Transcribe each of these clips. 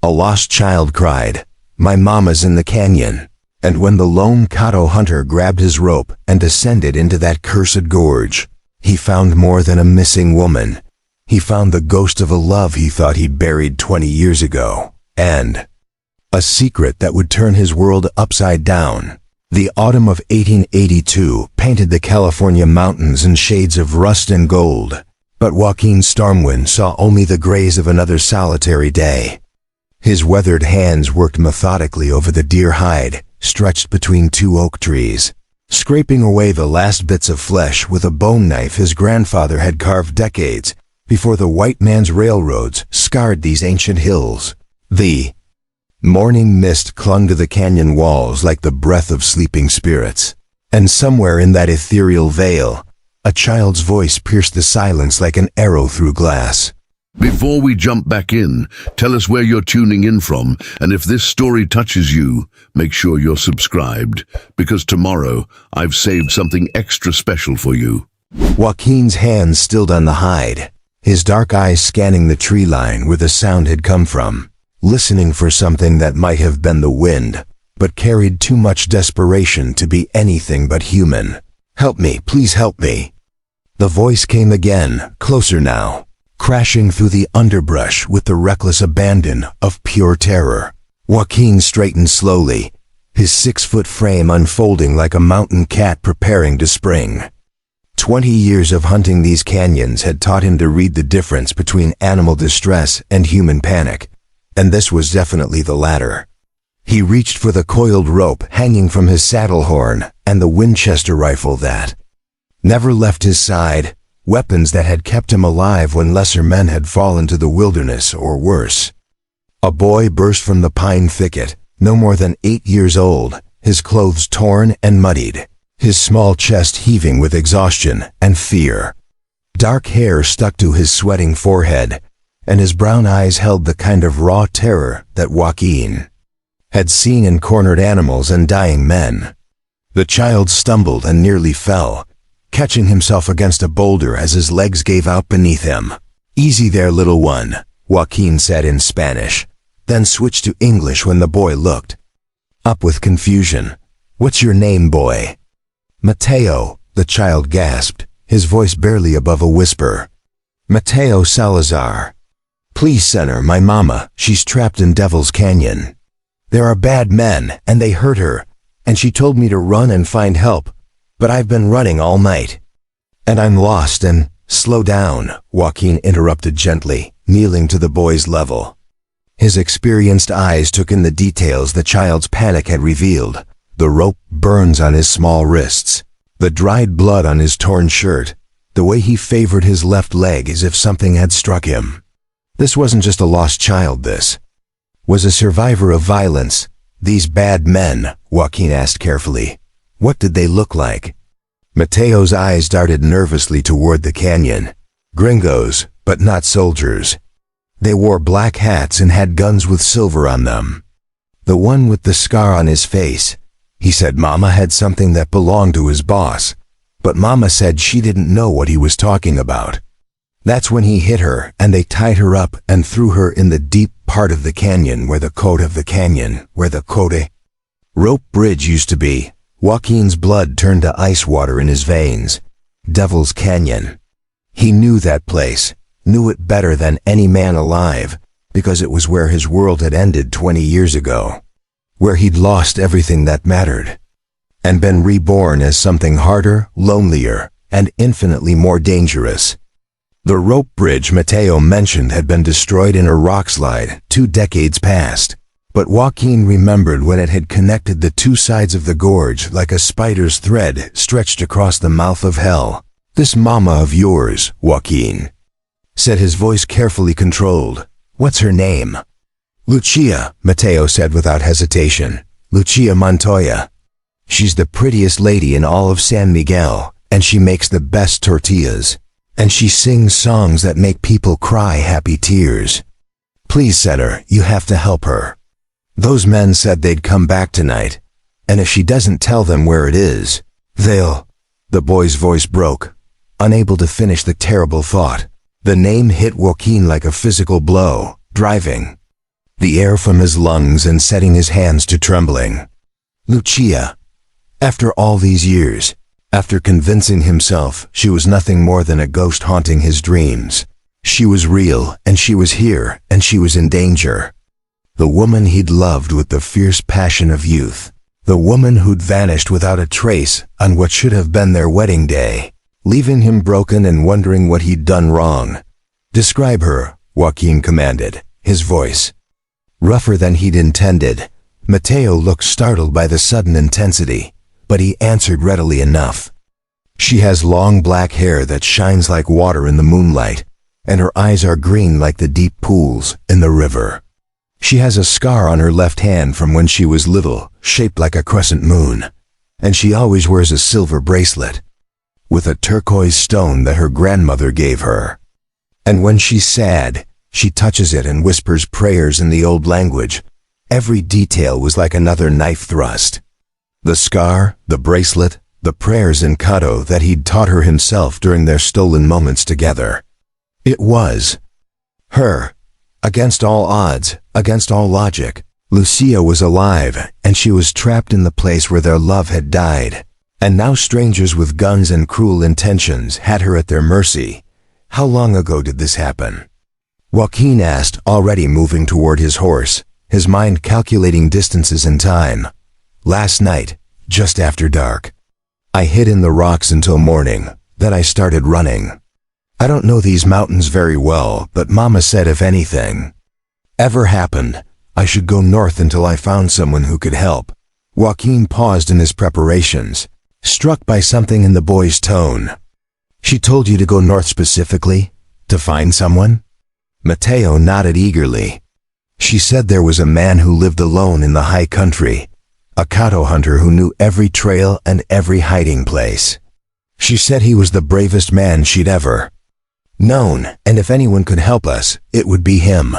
A lost child cried, "My mama's in the canyon." And when the lone Cahto hunter grabbed his rope and descended into that cursed gorge, he found more than a missing woman. He found the ghost of a love he thought he'd buried 20 years ago, and a secret that would turn his world upside down. The autumn of 1882 painted the California mountains in shades of rust and gold, but Joaquin Stormwind saw only the grays of another solitary day. His weathered hands worked methodically over the deer hide stretched between two oak trees, scraping away the last bits of flesh with a bone knife his grandfather had carved decades before the white man's railroads scarred these ancient hills. The morning mist clung to the canyon walls like the breath of sleeping spirits, and somewhere in that ethereal veil, a child's voice pierced the silence like an arrow through glass. Before we jump back in, tell us where you're tuning in from, and if this story touches you, make sure you're subscribed, because tomorrow I've saved something extra special for you. Joaquin's hands stilled on the hide, his dark eyes scanning the tree line where the sound had come from, listening for something that might have been the wind, but carried too much desperation to be anything but human. "Help me, please help me." The voice came again, closer now, crashing through the underbrush with the reckless abandon of pure terror. Joaquin straightened slowly, his 6-foot frame unfolding like a mountain cat preparing to spring. 20 years of hunting these canyons had taught him to read the difference between animal distress and human panic, and this was definitely the latter. He reached for the coiled rope hanging from his saddle horn and the Winchester rifle that never left his side, weapons that had kept him alive when lesser men had fallen to the wilderness or worse. A boy burst from the pine thicket, no more than 8 years old, his clothes torn and muddied, his small chest heaving with exhaustion and fear. Dark hair stuck to his sweating forehead, and his brown eyes held the kind of raw terror that Joaquin had seen in cornered animals and dying men. The child stumbled and nearly fell, catching himself against a boulder as his legs gave out beneath him. "Easy there, little one," Joaquin said in Spanish, then switched to English when the boy looked up with confusion. "What's your name, boy?" "Mateo," the child gasped, his voice barely above a whisper. "Mateo Salazar. Please send her, my mama, she's trapped in Devil's Canyon. There are bad men, and they hurt her, and she told me to run and find help, but I've been running all night. And I'm lost and—" "Slow down," Joaquin interrupted gently, kneeling to the boy's level. His experienced eyes took in the details the child's panic had revealed: the rope burns on his small wrists, the dried blood on his torn shirt, the way he favored his left leg as if something had struck him. This wasn't just a lost child, this was a survivor of violence. "These bad men," Joaquin asked carefully, "what did they look like?" Mateo's eyes darted nervously toward the canyon. "Gringos, but not soldiers. They wore black hats and had guns with silver on them. The one with the scar on his face, he said Mama had something that belonged to his boss, but Mama said she didn't know what he was talking about. That's when he hit her and they tied her up and threw her in the deep part of the canyon where the Cote rope bridge used to be." Joaquin's blood turned to ice water in his veins. Devil's Canyon. He knew that place, knew it better than any man alive, because it was where his world had ended 20 years ago, where he'd lost everything that mattered, and been reborn as something harder, lonelier, and infinitely more dangerous. The rope bridge Mateo mentioned had been destroyed in a rockslide 2 decades past. But Joaquin remembered when it had connected the two sides of the gorge like a spider's thread stretched across the mouth of hell. "This mama of yours, Joaquin," said his voice carefully controlled. "What's her name?" "Lucia," Mateo said without hesitation. "Lucia Montoya. She's the prettiest lady in all of San Miguel, and she makes the best tortillas. And she sings songs that make people cry happy tears. Please, Senator, you have to help her. Those men said they'd come back tonight, and if she doesn't tell them where it is, they'll—" The boy's voice broke, unable to finish the terrible thought. The name hit Joaquin like a physical blow, driving the air from his lungs and setting his hands to trembling. Lucia. After all these years, after convincing himself she was nothing more than a ghost haunting his dreams, she was real, and she was here, and she was in danger. The woman he'd loved with the fierce passion of youth. The woman who'd vanished without a trace on what should have been their wedding day, leaving him broken and wondering what he'd done wrong. Describe her, Joaquin commanded, his voice rougher than he'd intended. Mateo looked startled by the sudden intensity, but he answered readily enough. She has long black hair that shines like water in the moonlight, and her eyes are green like the deep pools in the river. She has a scar on her left hand from when she was little, shaped like a crescent moon, and she always wears a silver bracelet with a turquoise stone that her grandmother gave her. And when she's sad, she touches it and whispers prayers in the old language. Every detail was like another knife thrust. The scar, the bracelet, the prayers in Cahto that he'd taught her himself during their stolen moments together. It was her. Against all odds, against all logic, Lucia was alive, and she was trapped in the place where their love had died. And now strangers with guns and cruel intentions had her at their mercy. How long ago did this happen? Joaquin asked, already moving toward his horse, his mind calculating distances and time. Last night, just after dark. I hid in the rocks until morning, then I started running. I don't know these mountains very well, but Mama said if anything ever happened, I should go north until I found someone who could help. Joaquin paused in his preparations, struck by something in the boy's tone. She told you to go north specifically? To find someone? Mateo nodded eagerly. She said there was a man who lived alone in the high country, a Cahto hunter who knew every trail and every hiding place. She said he was the bravest man she'd ever known, and if anyone could help us, it would be him.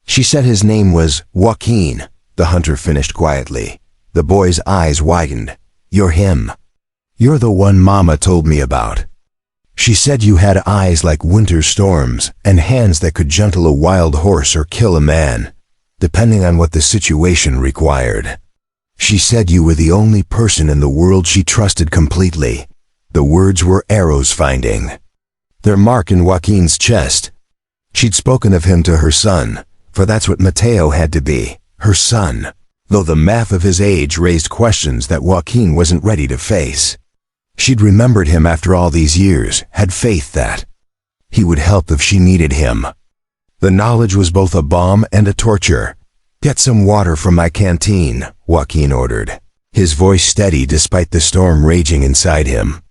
She said his name was Joaquin, the hunter finished quietly. The boy's eyes widened. You're him. You're the one Mama told me about. She said you had eyes like winter storms and hands that could gentle a wild horse or kill a man, depending on what the situation required. She said you were the only person in the world she trusted completely. The words were arrows finding their mark in Joaquin's chest. She'd spoken of him to her son, for that's what Mateo had to be, her son, though the math of his age raised questions that Joaquin wasn't ready to face. She'd remembered him after all these years, had faith that he would help if she needed him. The knowledge was both a balm and a torture. Get some water from my canteen, Joaquin ordered, his voice steady despite the storm raging inside him.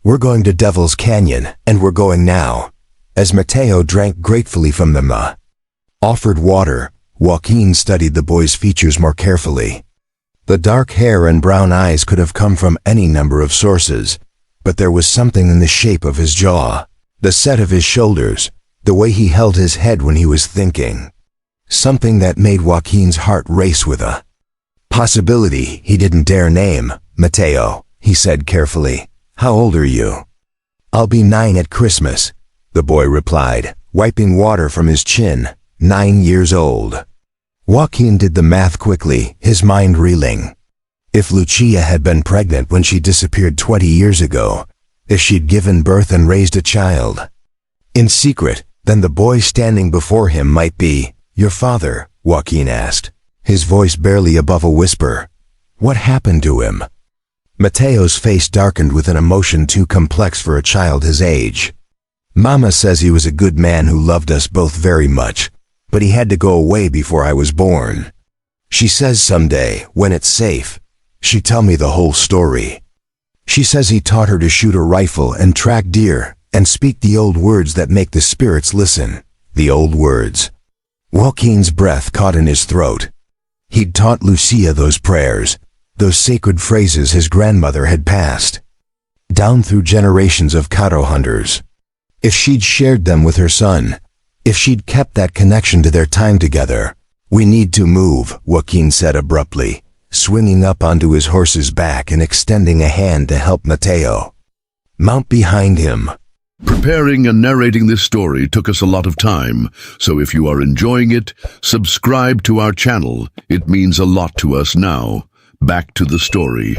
We're going to Devil's Canyon, and we're going now. As Mateo drank gratefully from the offered water, Joaquin studied the boy's features more carefully. The dark hair and brown eyes could have come from any number of sources, but there was something in the shape of his jaw, the set of his shoulders, the way he held his head when he was thinking. Something that made Joaquin's heart race with a possibility he didn't dare name. Mateo, he said carefully. How old are you? I'll be 9 at Christmas, the boy replied, wiping water from his chin. 9 years old. Joaquin did the math quickly, his mind reeling. If Lucia had been pregnant when she disappeared 20 years ago, if she'd given birth and raised a child in secret, then the boy standing before him might be your father, Joaquin asked, his voice barely above a whisper. What happened to him? Mateo's face darkened with an emotion too complex for a child his age. Mama says he was a good man who loved us both very much, but he had to go away before I was born. She says someday, when it's safe, she'd tell me the whole story. She says he taught her to shoot a rifle and track deer and speak the old words that make the spirits listen. The old words. Joaquin's breath caught in his throat. He'd taught Lucia those prayers, those sacred phrases his grandmother had passed down through generations of Cahto hunters. If she'd shared them with her son, if she'd kept that connection to their time together. We need to move, Joaquin said abruptly, swinging up onto his horse's back and extending a hand to help Mateo mount behind him. Preparing and narrating this story took us a lot of time, so if you are enjoying it, subscribe to our channel. It means a lot to us now. Back to the story.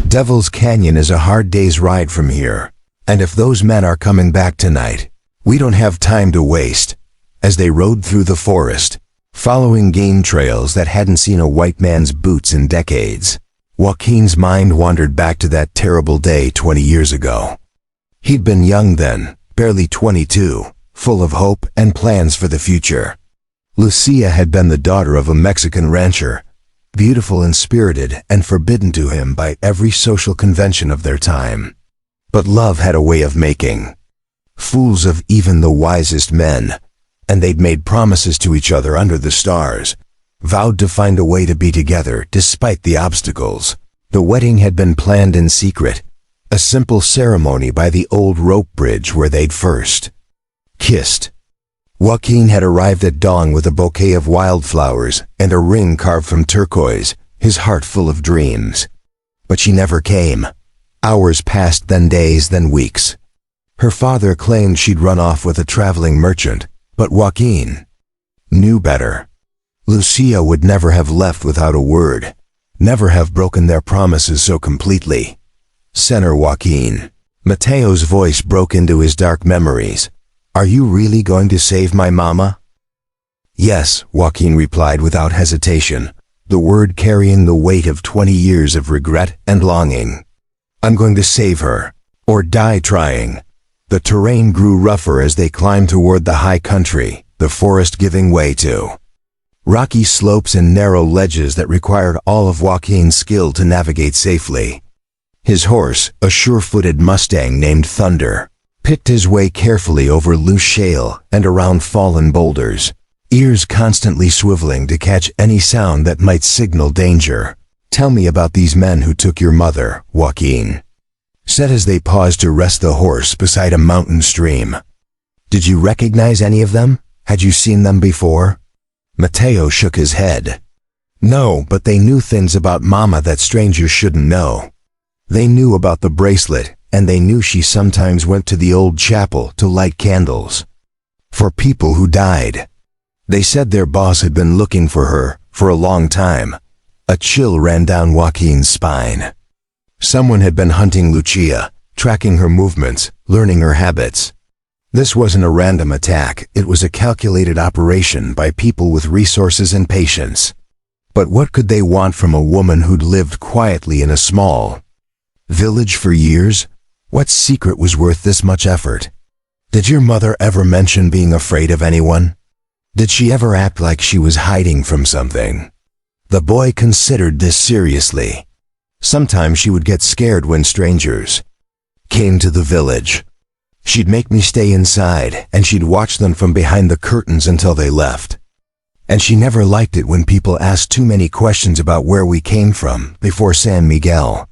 Devil's Canyon is a hard day's ride from here, and if those men are coming back tonight, we don't have time to waste. As they rode through the forest, following game trails that hadn't seen a white man's boots in decades, Joaquin's mind wandered back to that terrible day 20 years ago. He'd been young then, barely 22, full of hope and plans for the future. Lucia had been the daughter of a Mexican rancher, beautiful and spirited and forbidden to him by every social convention of their time. But love had a way of making fools of even the wisest men, and they'd made promises to each other under the stars, vowed to find a way to be together despite the obstacles. The wedding had been planned in secret, a simple ceremony by the old rope bridge where they'd first kissed. Joaquin had arrived at dawn with a bouquet of wildflowers and a ring carved from turquoise, his heart full of dreams. But she never came. Hours passed, then days, then weeks. Her father claimed she'd run off with a traveling merchant, but Joaquin knew better. Lucia would never have left without a word, never have broken their promises so completely. Senor Joaquin. Mateo's voice broke into his dark memories. Are you really going to save my mama? Yes, Joaquin replied without hesitation, the word carrying the weight of 20 years of regret and longing. I'm going to save her, or die trying. The terrain grew rougher as they climbed toward the high country, the forest giving way to rocky slopes and narrow ledges that required all of Joaquin's skill to navigate safely. His horse, a sure-footed Mustang named Thunder, picked his way carefully over loose shale and around fallen boulders, ears constantly swiveling to catch any sound that might signal danger. Tell me about these men who took your mother, Joaquin said as they paused to rest the horse beside a mountain stream. Did you recognize any of them? Had you seen them before? Mateo shook his head. No, but they knew things about Mama that strangers shouldn't know. They knew about the bracelet, and they knew she sometimes went to the old chapel to light candles for people who died. They said their boss had been looking for her for a long time. A chill ran down Joaquin's spine. Someone had been hunting Lucia, tracking her movements, learning her habits. This wasn't a random attack, it was a calculated operation by people with resources and patience. But what could they want from a woman who'd lived quietly in a small village for years? What secret was worth this much effort? Did your mother ever mention being afraid of anyone? Did she ever act like she was hiding from something? The boy considered this seriously. Sometimes she would get scared when strangers came to the village. She'd make me stay inside, and she'd watch them from behind the curtains until they left. And she never liked it when people asked too many questions about where we came from before San Miguel.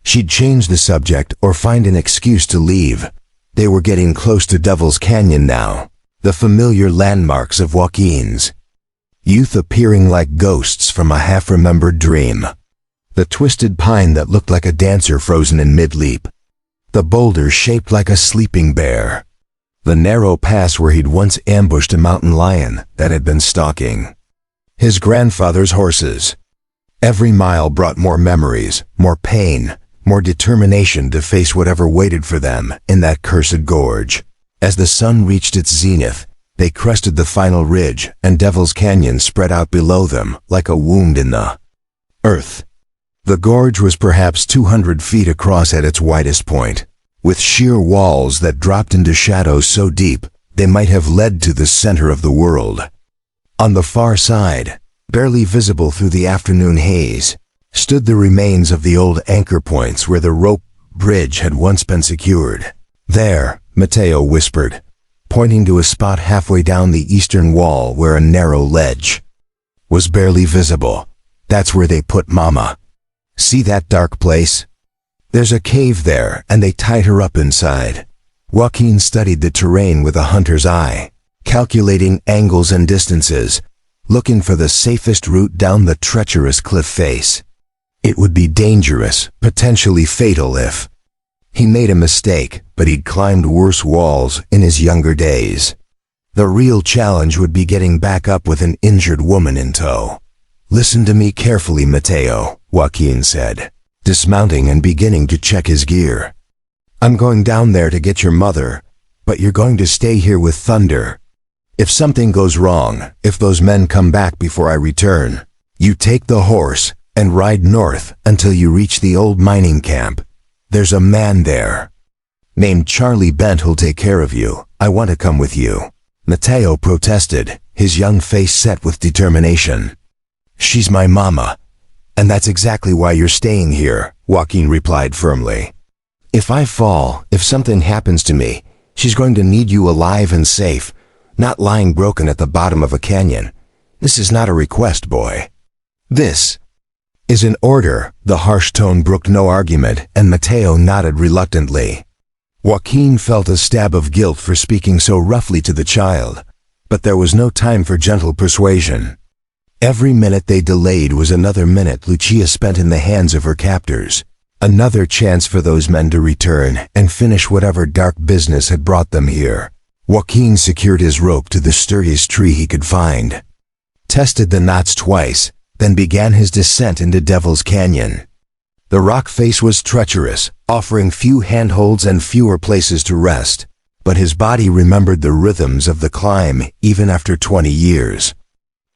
She'd change the subject or find an excuse to leave. They were getting close to Devil's Canyon now, the familiar landmarks of Joaquin's youth appearing like ghosts from a half-remembered dream. The twisted pine that looked like a dancer frozen in mid-leap. The boulder shaped like a sleeping bear. The narrow pass where he'd once ambushed a mountain lion that had been stalking his grandfather's horses. Every mile brought more memories, more pain, more determination to face whatever waited for them in that cursed gorge. As the sun reached its zenith, they crested the final ridge, and Devil's Canyon spread out below them like a wound in the earth. The gorge was perhaps 200 feet across at its widest point, with sheer walls that dropped into shadows so deep they might have led to the center of the world. On the far side, barely visible through the afternoon haze, stood the remains of the old anchor points where the rope bridge had once been secured. There, Mateo whispered, pointing to a spot halfway down the eastern wall where a narrow ledge was barely visible. That's where they put Mama. See that dark place? There's a cave there, and they tied her up inside. Joaquin studied the terrain with a hunter's eye, calculating angles and distances, looking for the safest route down the treacherous cliff face. It would be dangerous, potentially fatal if He made a mistake, but he'd climbed worse walls in his younger days. The real challenge would be getting back up with an injured woman in tow. "Listen to me carefully, Mateo," Joaquin said, dismounting and beginning to check his gear. "I'm going down there to get your mother, but you're going to stay here with Thunder. If something goes wrong, if those men come back before I return, you take the horse and ride north until you reach the old mining camp. There's a man there named Charlie Bent who'll take care of you. I want to come with you." Mateo protested, his young face set with determination. "She's my mama, and that's exactly why you're staying here," Joaquin replied firmly. "If I fall, if something happens to me, she's going to need you alive and safe, not lying broken at the bottom of a canyon. This is not a request, boy. This is an order." The harsh tone brooked no argument, and Mateo nodded reluctantly. Joaquin felt a stab of guilt for speaking so roughly to the child, but there was no time for gentle persuasion. Every minute they delayed was another minute Lucia spent in the hands of her captors, another chance for those men to return and finish whatever dark business had brought them here. Joaquin secured his rope to the sturdiest tree he could find, tested the knots twice, then began his descent into Devil's Canyon. The rock face was treacherous, offering few handholds and fewer places to rest, but his body remembered the rhythms of the climb even after 20 years.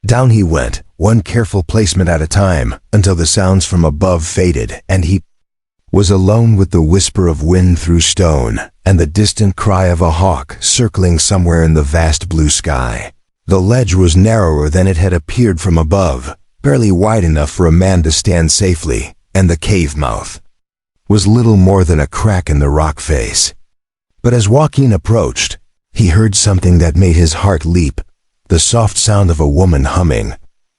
Down he went, one careful placement at a time, until the sounds from above faded and he was alone with the whisper of wind through stone and the distant cry of a hawk circling somewhere in the vast blue sky. The ledge was narrower than it had appeared from above, barely wide enough for a man to stand safely, and the cave mouth was little more than a crack in the rock face. But as Joaquin approached, he heard something that made his heart leap, the soft sound of a woman humming,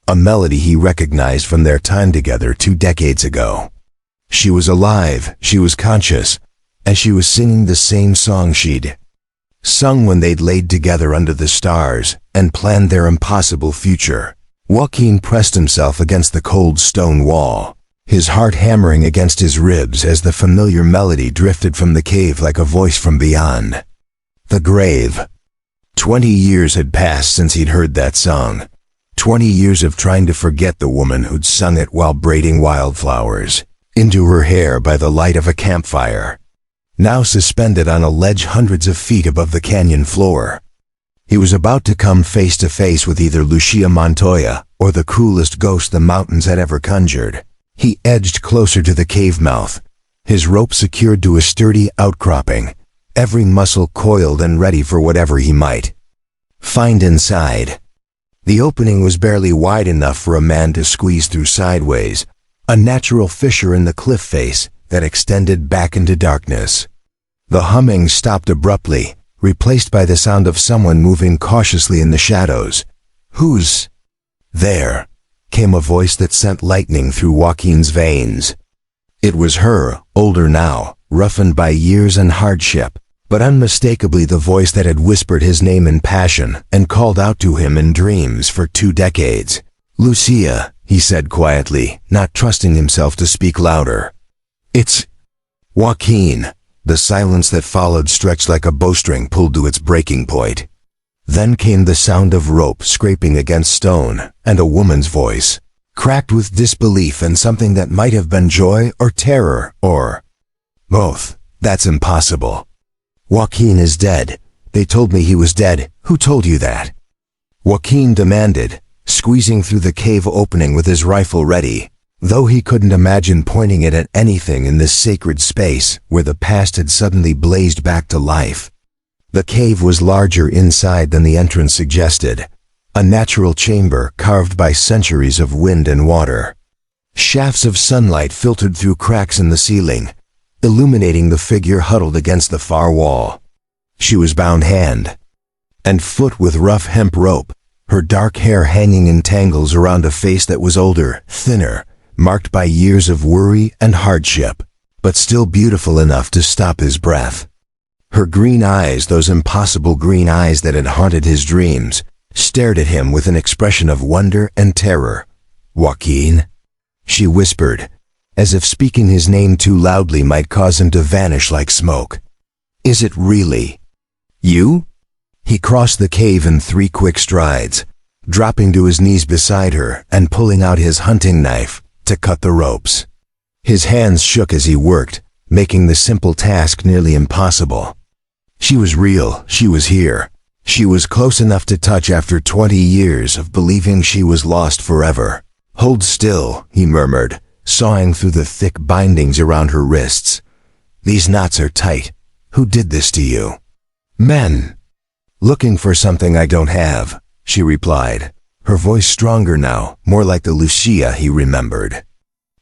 a melody he recognized from their time together 2 decades ago. She was alive, she was conscious, and she was singing the same song she'd sung when they'd laid together under the stars and planned their impossible future. Joaquin pressed himself against the cold stone wall, his heart hammering against his ribs as the familiar melody drifted from the cave like a voice from beyond. The grave. 20 years had passed since he'd heard that song. 20 years of trying to forget the woman who'd sung it while braiding wildflowers into her hair by the light of a campfire, now suspended on a ledge hundreds of feet above the canyon floor. He was about to come face to face with either Lucia Montoya or the cruelest ghost the mountains had ever conjured. He edged closer to the cave mouth, his rope secured to a sturdy outcropping, every muscle coiled and ready for whatever he might find inside. The opening was barely wide enough for a man to squeeze through sideways, a natural fissure in the cliff face that extended back into darkness. The humming stopped abruptly, replaced by the sound of someone moving cautiously in the shadows. "Who's there?" came a voice that sent lightning through Joaquin's veins. It was her, older now, roughened by years and hardship, but unmistakably the voice that had whispered his name in passion and called out to him in dreams for 2 decades. "Lucia," he said quietly, not trusting himself to speak louder. "It's Joaquin." The silence that followed stretched like a bowstring pulled to its breaking point. Then came the sound of rope scraping against stone, and a woman's voice, cracked with disbelief and something that might have been joy or terror, or both. "That's impossible. Joaquin is dead. They told me he was dead. Who told you that?" Joaquin demanded, squeezing through the cave opening with his rifle ready, though he couldn't imagine pointing it at anything in this sacred space where the past had suddenly blazed back to life. The cave was larger inside than the entrance suggested, a natural chamber carved by centuries of wind and water. Shafts of sunlight filtered through cracks in the ceiling, illuminating the figure huddled against the far wall. She was bound hand and foot with rough hemp rope, her dark hair hanging in tangles around a face that was older, thinner, marked by years of worry and hardship, but still beautiful enough to stop his breath. Her green eyes, those impossible green eyes that had haunted his dreams, stared at him with an expression of wonder and terror. "Joaquin?" she whispered, as if speaking his name too loudly might cause him to vanish like smoke. "Is it really you?" He crossed the cave in 3 quick strides, dropping to his knees beside her and pulling out his hunting knife to cut the ropes. His hands shook as he worked, making the simple task nearly impossible. She was real, she was here. She was close enough to touch after 20 years of believing she was lost forever. "Hold still," he murmured, sawing through the thick bindings around her wrists. "These knots are tight. Who did this to you?" "Men. Looking for something I don't have," she replied, her voice stronger now, more like the Lucia he remembered.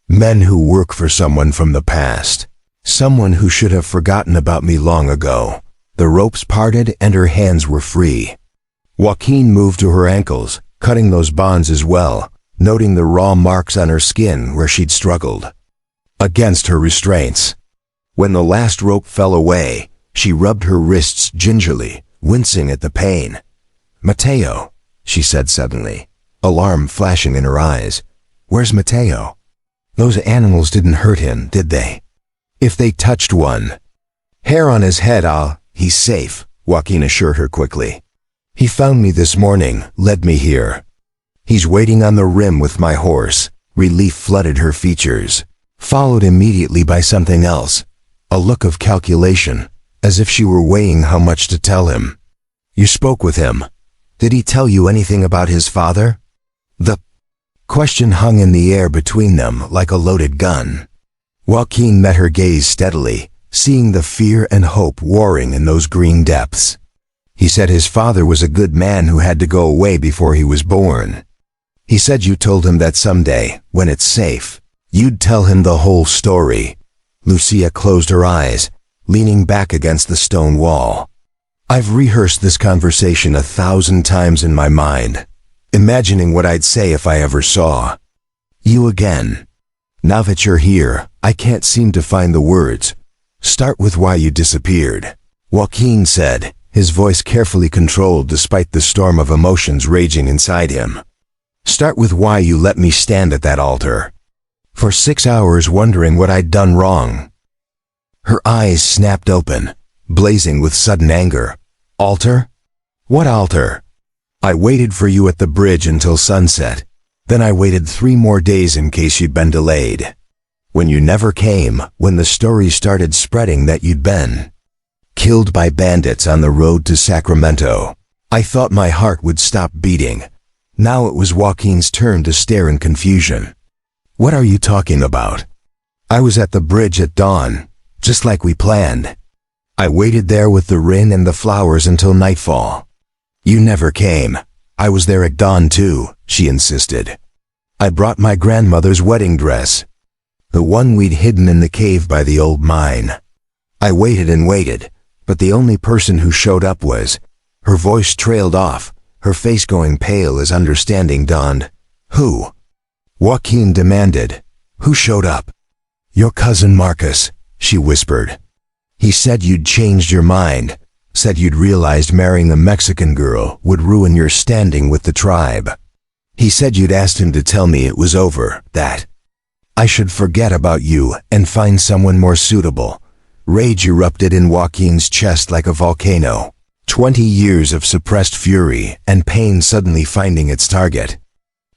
"Men who work for someone from the past. Someone who should have forgotten about me long ago." The ropes parted and her hands were free. Joaquin moved to her ankles, cutting those bonds as well, noting the raw marks on her skin where she'd struggled against her restraints. When the last rope fell away, she rubbed her wrists gingerly, wincing at the pain. "Mateo," she said suddenly, alarm flashing in her eyes. "Where's Mateo? Those animals didn't hurt him, did they? If they touched one, hair on his head, he's safe," Joaquin assured her quickly. "He found me this morning, led me here. He's waiting on the rim with my horse." Relief flooded her features, followed immediately by something else, a look of calculation, as if she were weighing how much to tell him. "You spoke with him. Did he tell you anything about his father?" The question hung in the air between them like a loaded gun. Joaquin met her gaze steadily, seeing the fear and hope warring in those green depths. "He said his father was a good man who had to go away before he was born. He said you told him that someday, when it's safe, you'd tell him the whole story." Lucia closed her eyes, leaning back against the stone wall. "I've rehearsed this conversation 1,000 times in my mind, imagining what I'd say if I ever saw you again. Now that you're here, I can't seem to find the words. Start with why you disappeared," Joaquin said, his voice carefully controlled despite the storm of emotions raging inside him. "Start with why you let me stand at that altar for 6 hours wondering what I'd done wrong." Her eyes snapped open, blazing with sudden anger. "Altar? What altar? I waited for you at the bridge until sunset. Then I waited 3 more days in case you'd been delayed. When you never came, when the story started spreading that you'd been killed by bandits on the road to Sacramento, I thought my heart would stop beating." Now it was Joaquin's turn to stare in confusion. "What are you talking about?" "I was at the bridge at dawn, just like we planned. I waited there with the ring and the flowers until nightfall. You never came. I was there at dawn too," she insisted. "I brought my grandmother's wedding dress, the one we'd hidden in the cave by the old mine. I waited and waited, but the only person who showed up was—" Her voice trailed off, her face going pale as understanding dawned. "Who?" Joaquin demanded. "Who showed up?" "Your cousin Marcus," she whispered. "He said you'd changed your mind, said you'd realized marrying a Mexican girl would ruin your standing with the tribe. He said you'd asked him to tell me it was over, that I should forget about you and find someone more suitable." Rage erupted in Joaquin's chest like a volcano. 20 years of suppressed fury and pain suddenly finding its target.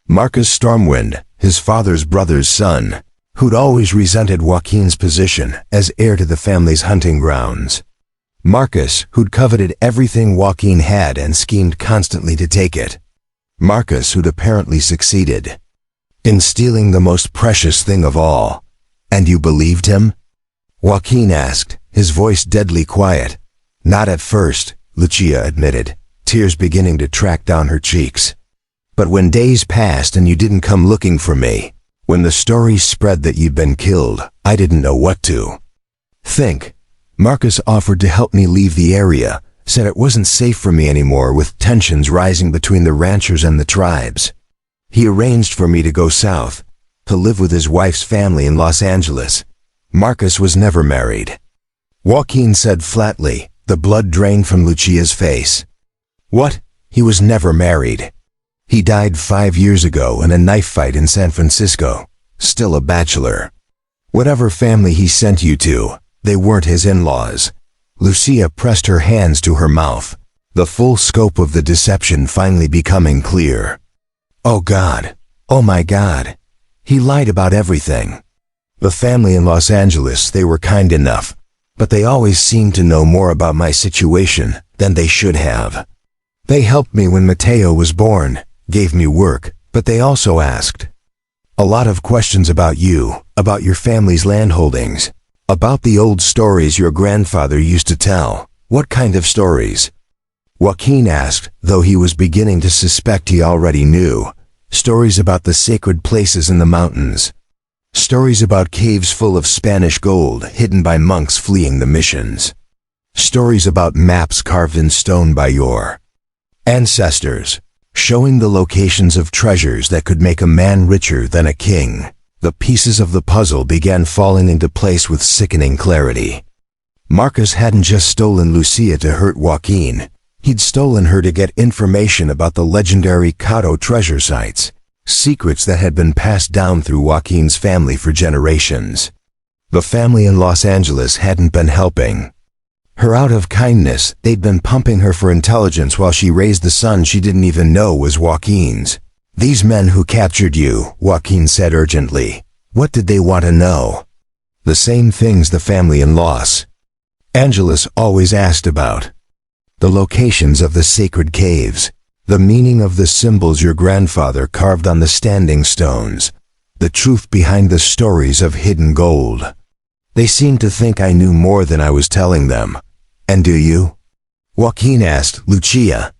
Marcus Stormwind, his father's brother's son, who'd always resented Joaquin's position as heir to the family's hunting grounds. Marcus, who'd coveted everything Joaquin had and schemed constantly to take it. Marcus, who'd apparently succeeded in stealing the most precious thing of all. "And you believed him?" Joaquin asked, his voice deadly quiet. "Not at first," Lucia admitted, tears beginning to track down her cheeks. "But when days passed and you didn't come looking for me, when the story spread that you'd been killed, I didn't know what to think. Marcus offered to help me leave the area, said it wasn't safe for me anymore with tensions rising between the ranchers and the tribes. He arranged for me to go south, to live with his wife's family in Los Angeles. Marcus was never married." Joaquin said flatly, the blood drained from Lucia's face. "What? He was never married. He died 5 years ago in a knife fight in San Francisco, still a bachelor." Whatever family he sent you to, they weren't his in-laws. Lucia pressed her hands to her mouth, the full scope of the deception finally becoming clear. Oh God. Oh my God. He lied about everything. The family in Los Angeles, they were kind enough, but they always seemed to know more about my situation than they should have. They helped me when Mateo was born, gave me work, but they also asked a lot of questions about you, about your family's landholdings, about the old stories your grandfather used to tell. What kind of stories? Joaquin asked, though he was beginning to suspect he already knew. Stories about the sacred places in the mountains. Stories about caves full of Spanish gold hidden by monks fleeing the missions. Stories about maps carved in stone by your ancestors, showing the locations of treasures that could make a man richer than a king. The pieces of the puzzle began falling into place with sickening clarity. Marcus hadn't just stolen Lucia to hurt Joaquin. He'd stolen her to get information about the legendary Cahto treasure sites, secrets that had been passed down through Joaquin's family for generations. The family in Los Angeles hadn't been helping her out of kindness. They'd been pumping her for intelligence while she raised the son she didn't even know was Joaquin's. These men who captured you, Joaquin said urgently. What did they want to know? The same things the family in Los Angeles always asked about. The locations of the sacred caves, the meaning of the symbols your grandfather carved on the standing stones, the truth behind the stories of hidden gold. They seemed to think I knew more than I was telling them. And do you? Joaquin asked. Lucia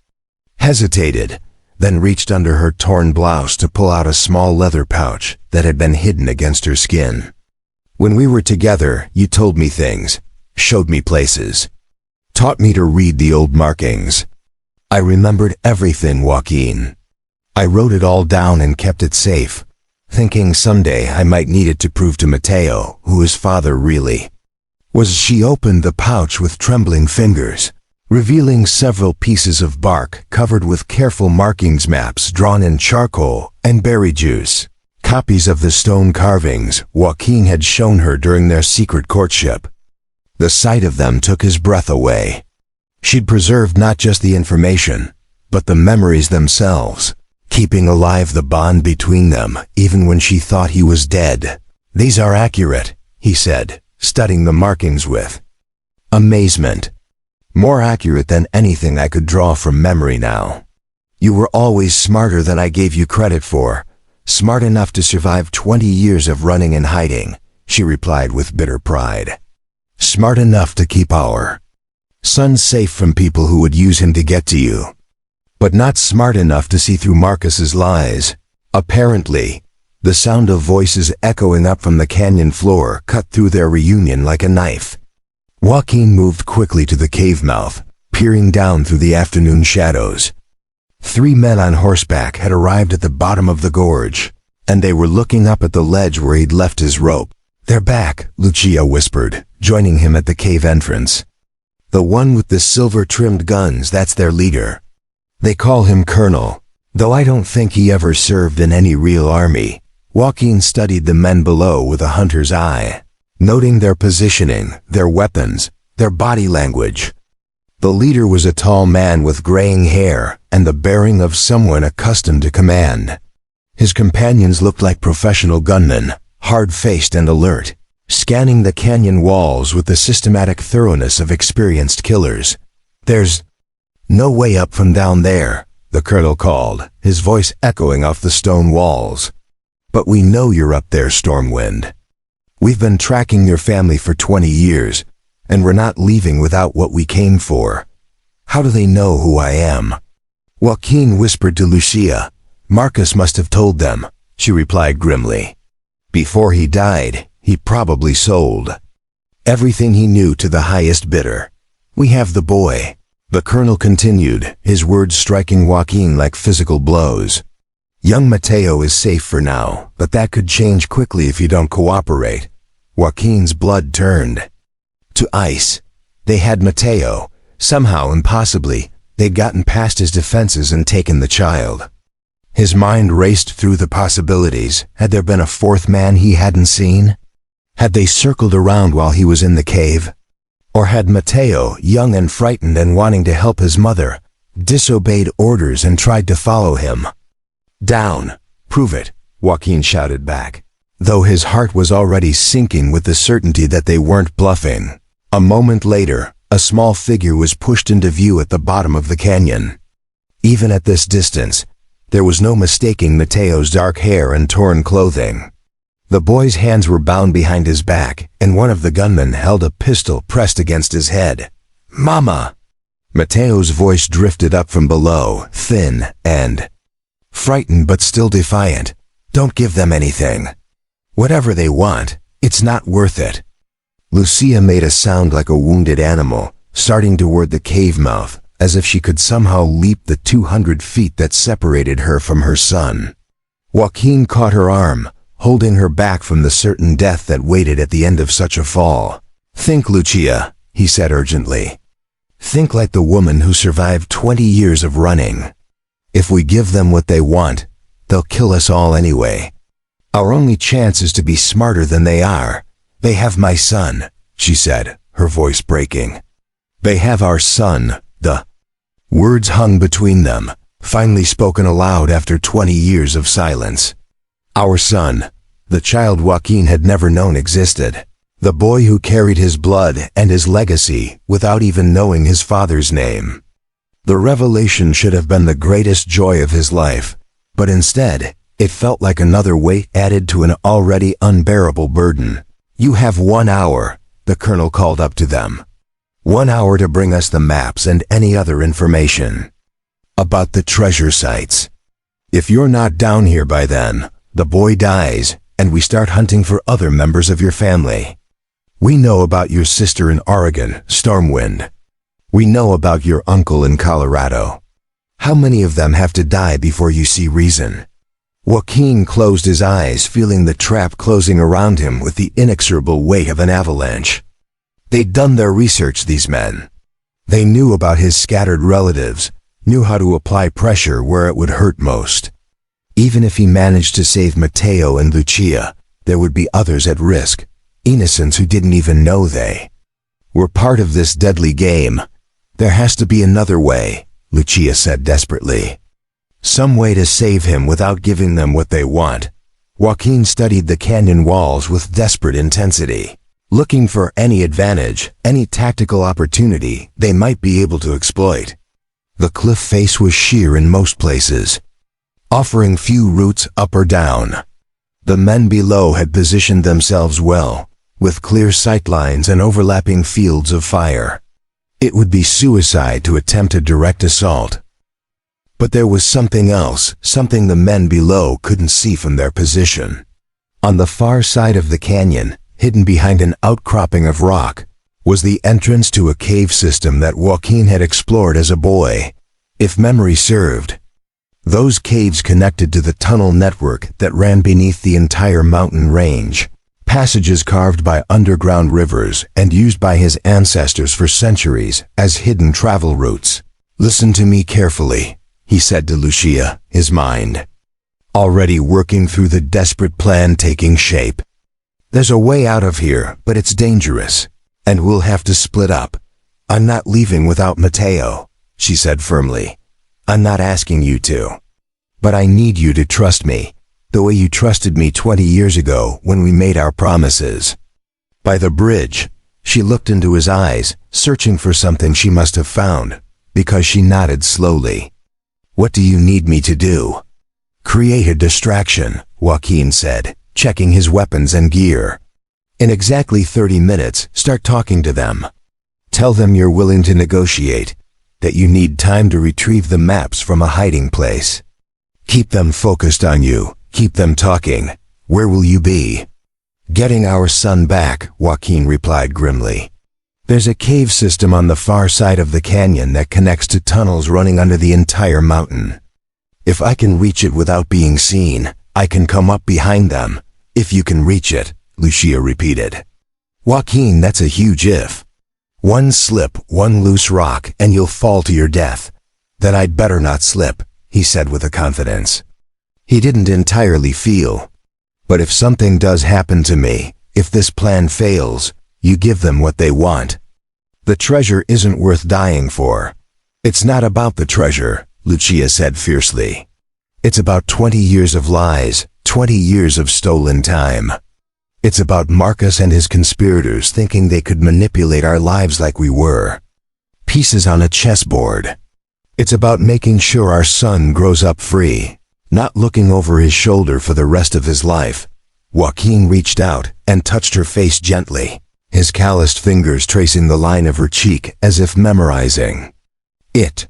hesitated, then reached under her torn blouse to pull out a small leather pouch that had been hidden against her skin. When we were together, you told me things, showed me places, taught me to read the old markings. I remembered everything, Joaquin. I wrote it all down and kept it safe, thinking someday I might need it to prove to Mateo who his father really was. She opened the pouch with trembling fingers, revealing several pieces of bark covered with careful markings, maps drawn in charcoal and berry juice, copies of the stone carvings Joaquin had shown her during their secret courtship. The sight of them took his breath away. She'd preserved not just the information, but the memories themselves, keeping alive the bond between them even when she thought he was dead. These are accurate, he said, studying the markings with amazement. More accurate than anything I could draw from memory now. You were always smarter than I gave you credit for, smart enough to survive 20 years of running and hiding, she replied with bitter pride. Smart enough to keep our son safe from people who would use him to get to you, but not smart enough to see through Marcus's lies. Apparently, the sound of voices echoing up from the canyon floor cut through their reunion like a knife. Joaquin moved quickly to the cave mouth, peering down through the afternoon shadows. 3 men on horseback had arrived at the bottom of the gorge, and they were looking up at the ledge where he'd left his rope. They're back, Lucia whispered, joining him at the cave entrance. The one with the silver-trimmed guns, that's their leader. They call him Colonel, though I don't think he ever served in any real army. Joaquin studied the men below with a hunter's eye, noting their positioning, their weapons, their body language. The leader was a tall man with graying hair and the bearing of someone accustomed to command. His companions looked like professional gunmen, hard-faced and alert, scanning the canyon walls with the systematic thoroughness of experienced killers. There's no way up from down there, the colonel called, his voice echoing off the stone walls. But we know you're up there, Stormwind. We've been tracking your family for 20 years, and we're not leaving without what we came for. How do they know who I am? Joaquin whispered to Lucia. Marcus must have told them, she replied grimly. Before he died, he probably sold everything he knew to the highest bidder. We have the boy, the colonel continued, his words striking Joaquin like physical blows. Young Mateo is safe for now, but that could change quickly if you don't cooperate. Joaquin's blood turned to ice. They had Mateo. Somehow, impossibly, they'd gotten past his defenses and taken the child. His mind raced through the possibilities. Had there been a 4th man he hadn't seen? Had they circled around while he was in the cave? Or had Mateo, young and frightened and wanting to help his mother, disobeyed orders and tried to follow him? Down! Prove it, Joaquin shouted back, though his heart was already sinking with the certainty that they weren't bluffing. A moment later, a small figure was pushed into view at the bottom of the canyon. Even at this distance, there was no mistaking Mateo's dark hair and torn clothing. The boy's hands were bound behind his back, and one of the gunmen held a pistol pressed against his head. "Mama!" Mateo's voice drifted up from below, thin and frightened but still defiant. "Don't give them anything. Whatever they want, it's not worth it." Lucia made a sound like a wounded animal, starting toward the cave mouth, as if she could somehow leap the 200 feet that separated her from her son. Joaquin caught her arm, holding her back from the certain death that waited at the end of such a fall. "Think, Lucia," he said urgently. "Think like the woman who survived 20 years of running. If we give them what they want, they'll kill us all anyway. Our only chance is to be smarter than they are. They have my son," she said, her voice breaking. "They have our son." The words hung between them, finally spoken aloud after 20 years of silence. Our son, the child Joaquin had never known existed. The boy who carried his blood and his legacy without even knowing his father's name. The revelation should have been the greatest joy of his life, but instead, it felt like another weight added to an already unbearable burden. "You have 1 hour," the colonel called up to them. 1 hour to bring us the maps and any other information about the treasure sites. If you're not down here by then, the boy dies, and we start hunting for other members of your family. We know about your sister in Oregon, Stormwind. We know about your uncle in Colorado. How many of them have to die before you see reason?" Joaquin closed his eyes, feeling the trap closing around him with the inexorable weight of an avalanche. They'd done their research, these men. They knew about his scattered relatives, knew how to apply pressure where it would hurt most. Even if he managed to save Mateo and Lucia, there would be others at risk, innocents who didn't even know they were part of this deadly game. "There has to be another way," Lucia said desperately. "Some way to save him without giving them what they want." Joaquin studied the canyon walls with desperate intensity, looking for any advantage, any tactical opportunity they might be able to exploit. The cliff face was sheer in most places, offering few routes up or down. The men below had positioned themselves well, with clear sightlines and overlapping fields of fire. It would be suicide to attempt a direct assault. But there was something else, something the men below couldn't see from their position. On the far side of the canyon, hidden behind an outcropping of rock, was the entrance to a cave system that Joaquin had explored as a boy. If memory served, those caves connected to the tunnel network that ran beneath the entire mountain range, passages carved by underground rivers and used by his ancestors for centuries as hidden travel routes. "Listen to me carefully," he said to Lucia, his mind already working through the desperate plan taking shape. "There's a way out of here, but it's dangerous, and we'll have to split up. I'm not leaving without Mateo," she said firmly. "I'm not asking you to. But I need you to trust me, the way you trusted me 20 years ago when we made our promises." By the bridge, she looked into his eyes, searching for something she must have found, because she nodded slowly. "What do you need me to do?" "Create a distraction," Joaquin said, checking his weapons and gear. "In exactly 30 minutes, start talking to them. Tell them you're willing to negotiate, that you need time to retrieve the maps from a hiding place. Keep them focused on you, keep them talking. Where will you be?" "Getting our son back," Joaquin replied grimly. "There's a cave system on the far side of the canyon that connects to tunnels running under the entire mountain. If I can reach it without being seen, I can come up behind them. If you can reach it," Lucia repeated. "Joaquin, that's a huge if. One slip, one loose rock, and you'll fall to your death." "Then I'd better not slip," he said with a confidence he didn't entirely feel. "But if something does happen to me, If this plan fails, you give them what they want. The treasure isn't worth dying for. It's not about the treasure, Lucia said fiercely. It's about 20 years of lies, 20 years of stolen time. It's about Marcus and his conspirators thinking they could manipulate our lives like we were pieces on a chessboard. It's about making sure our son grows up free, not looking over his shoulder for the rest of his life. Joaquin reached out and touched her face gently, his calloused fingers tracing the line of her cheek as if memorizing it.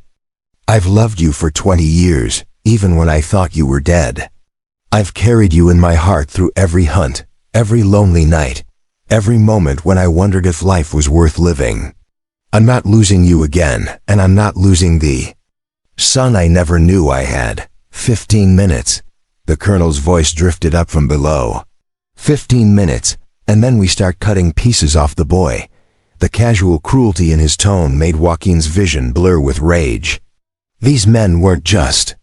I've loved you for 20 years, even when I thought you were dead. I've carried you in my heart through every hunt, every lonely night, every moment when I wondered if life was worth living. I'm not losing you again, and I'm not losing the son I never knew I had. 15 minutes. The colonel's voice drifted up from below. 15 minutes, and then we start cutting pieces off the boy. The casual cruelty in his tone made Joaquin's vision blur with rage. These men weren't just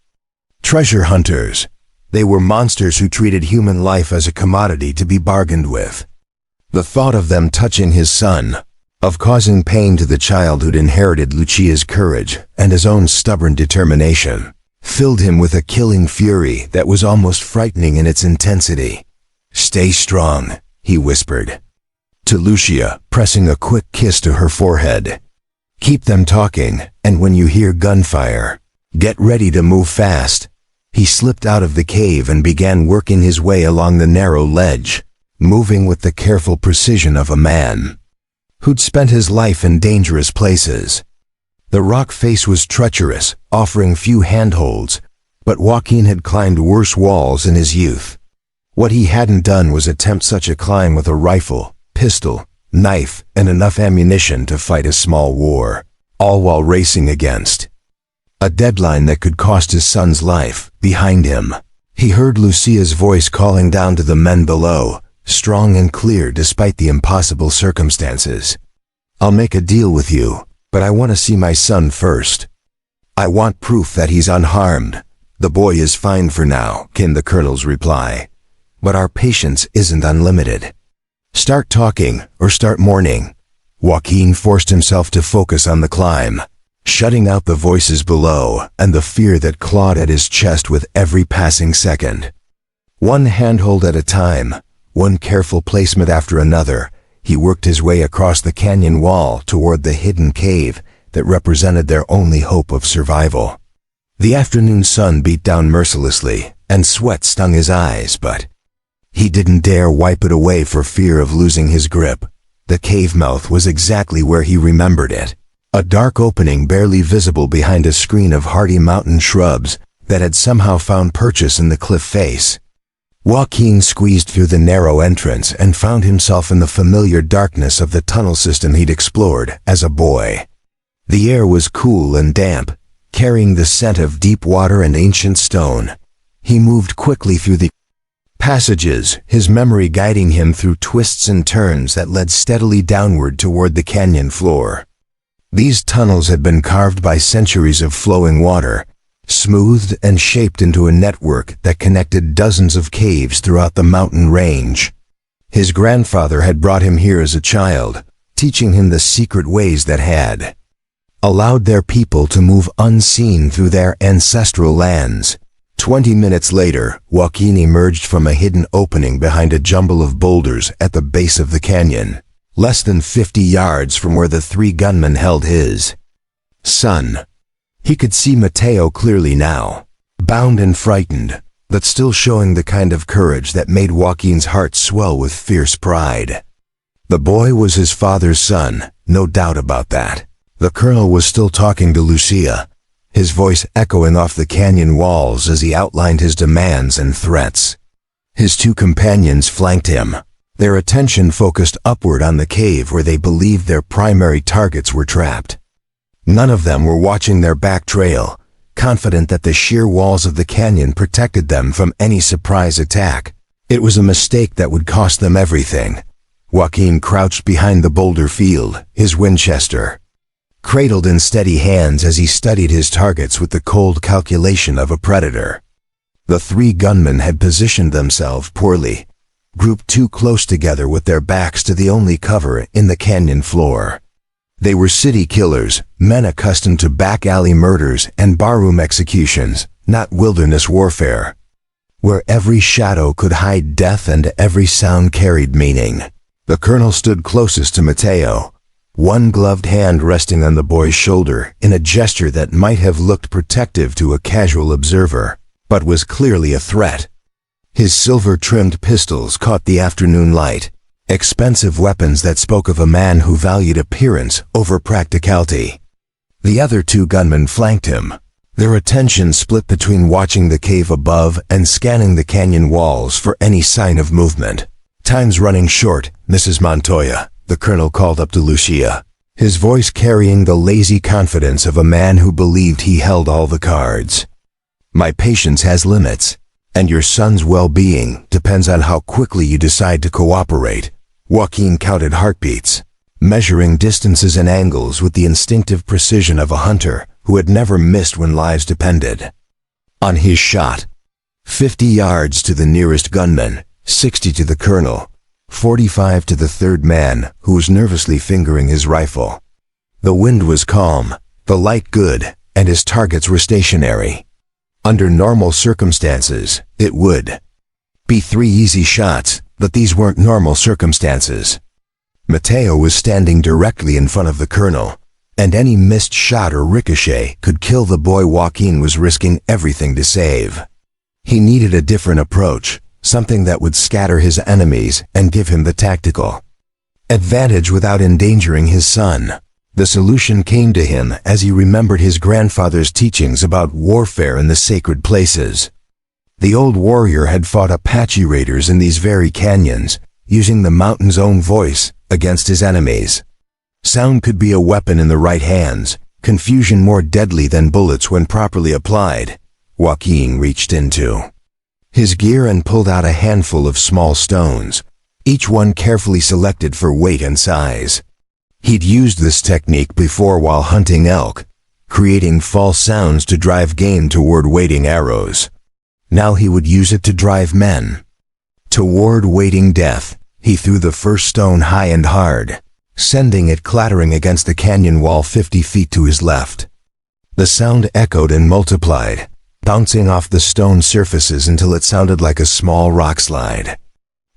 treasure hunters. They were monsters who treated human life as a commodity to be bargained with. The thought of them touching his son, of causing pain to the child who'd inherited Lucia's courage and his own stubborn determination, filled him with a killing fury that was almost frightening in its intensity. Stay strong, he whispered to Lucia, pressing a quick kiss to her forehead. Keep them talking, and when you hear gunfire, get ready to move fast. He slipped out of the cave and began working his way along the narrow ledge, moving with the careful precision of a man who'd spent his life in dangerous places. The rock face was treacherous, offering few handholds, but Joaquin had climbed worse walls in his youth. What he hadn't done was attempt such a climb with a rifle, pistol, knife, and enough ammunition to fight a small war, all while racing against a deadline that could cost his son's life. Behind him, he heard Lucia's voice calling down to the men below, strong and clear despite the impossible circumstances. I'll make a deal with you, but I want to see my son first. I want proof that he's unharmed. The boy is fine for now, came the colonel's reply. But our patience isn't unlimited. Start talking or start mourning. Joaquin forced himself to focus on the climb, shutting out the voices below and the fear that clawed at his chest with every passing second. One handhold at a time, one careful placement after another, he worked his way across the canyon wall toward the hidden cave that represented their only hope of survival. The afternoon sun beat down mercilessly, and sweat stung his eyes, but he didn't dare wipe it away for fear of losing his grip. The cave mouth was exactly where he remembered it. A dark opening barely visible behind a screen of hardy mountain shrubs that had somehow found purchase in the cliff face. Joaquin squeezed through the narrow entrance and found himself in the familiar darkness of the tunnel system he'd explored as a boy. The air was cool and damp, carrying the scent of deep water and ancient stone. He moved quickly through the passages, his memory guiding him through twists and turns that led steadily downward toward the canyon floor. These tunnels had been carved by centuries of flowing water, smoothed and shaped into a network that connected dozens of caves throughout the mountain range. His grandfather had brought him here as a child, teaching him the secret ways that had allowed their people to move unseen through their ancestral lands. 20 minutes later, Joaquin emerged from a hidden opening behind a jumble of boulders at the base of the canyon, less than 50 yards from where the three gunmen held his son. He could see Mateo clearly now, bound and frightened, but still showing the kind of courage that made Joaquin's heart swell with fierce pride. The boy was his father's son, no doubt about that. The colonel was still talking to Lucia, his voice echoing off the canyon walls as he outlined his demands and threats. His two companions flanked him, their attention focused upward on the cave where they believed their primary targets were trapped. None of them were watching their back trail, confident that the sheer walls of the canyon protected them from any surprise attack. It was a mistake that would cost them everything. Joaquin crouched behind the boulder field, his Winchester cradled in steady hands as he studied his targets with the cold calculation of a predator. The three gunmen had positioned themselves poorly, grouped too close together with their backs to the only cover in the canyon floor. They were city killers, men accustomed to back alley murders and barroom executions, not wilderness warfare, where every shadow could hide death and every sound carried meaning. The colonel stood closest to Mateo, one gloved hand resting on the boy's shoulder in a gesture that might have looked protective to a casual observer, but was clearly a threat. His silver-trimmed pistols caught the afternoon light, expensive weapons that spoke of a man who valued appearance over practicality. The other two gunmen flanked him, their attention split between watching the cave above and scanning the canyon walls for any sign of movement. "Time's running short, Mrs. Montoya," the colonel called up to Lucia, his voice carrying the lazy confidence of a man who believed he held all the cards. "My patience has limits, and your son's well-being depends on how quickly you decide to cooperate." Joaquin counted heartbeats, measuring distances and angles with the instinctive precision of a hunter who had never missed when lives depended on his shot. 50 yards to the nearest gunman, 60 to the colonel, 45 to the third man who was nervously fingering his rifle. The wind was calm, the light good, and his targets were stationary. Under normal circumstances, it would be 3 easy shots, but these weren't normal circumstances. Mateo was standing directly in front of the colonel, and any missed shot or ricochet could kill the boy Joaquin was risking everything to save. He needed a different approach, something that would scatter his enemies and give him the tactical advantage without endangering his son. The solution came to him as he remembered his grandfather's teachings about warfare in the sacred places. The old warrior had fought Apache raiders in these very canyons, using the mountain's own voice against his enemies. Sound could be a weapon in the right hands, confusion more deadly than bullets when properly applied. Joaquin reached into his gear and pulled out a handful of small stones, each one carefully selected for weight and size. He'd used this technique before while hunting elk, creating false sounds to drive game toward waiting arrows. Now he would use it to drive men toward waiting death. He threw the first stone high and hard, sending it clattering against the canyon wall 50 feet to his left. The sound echoed and multiplied, bouncing off the stone surfaces until it sounded like a small rock slide.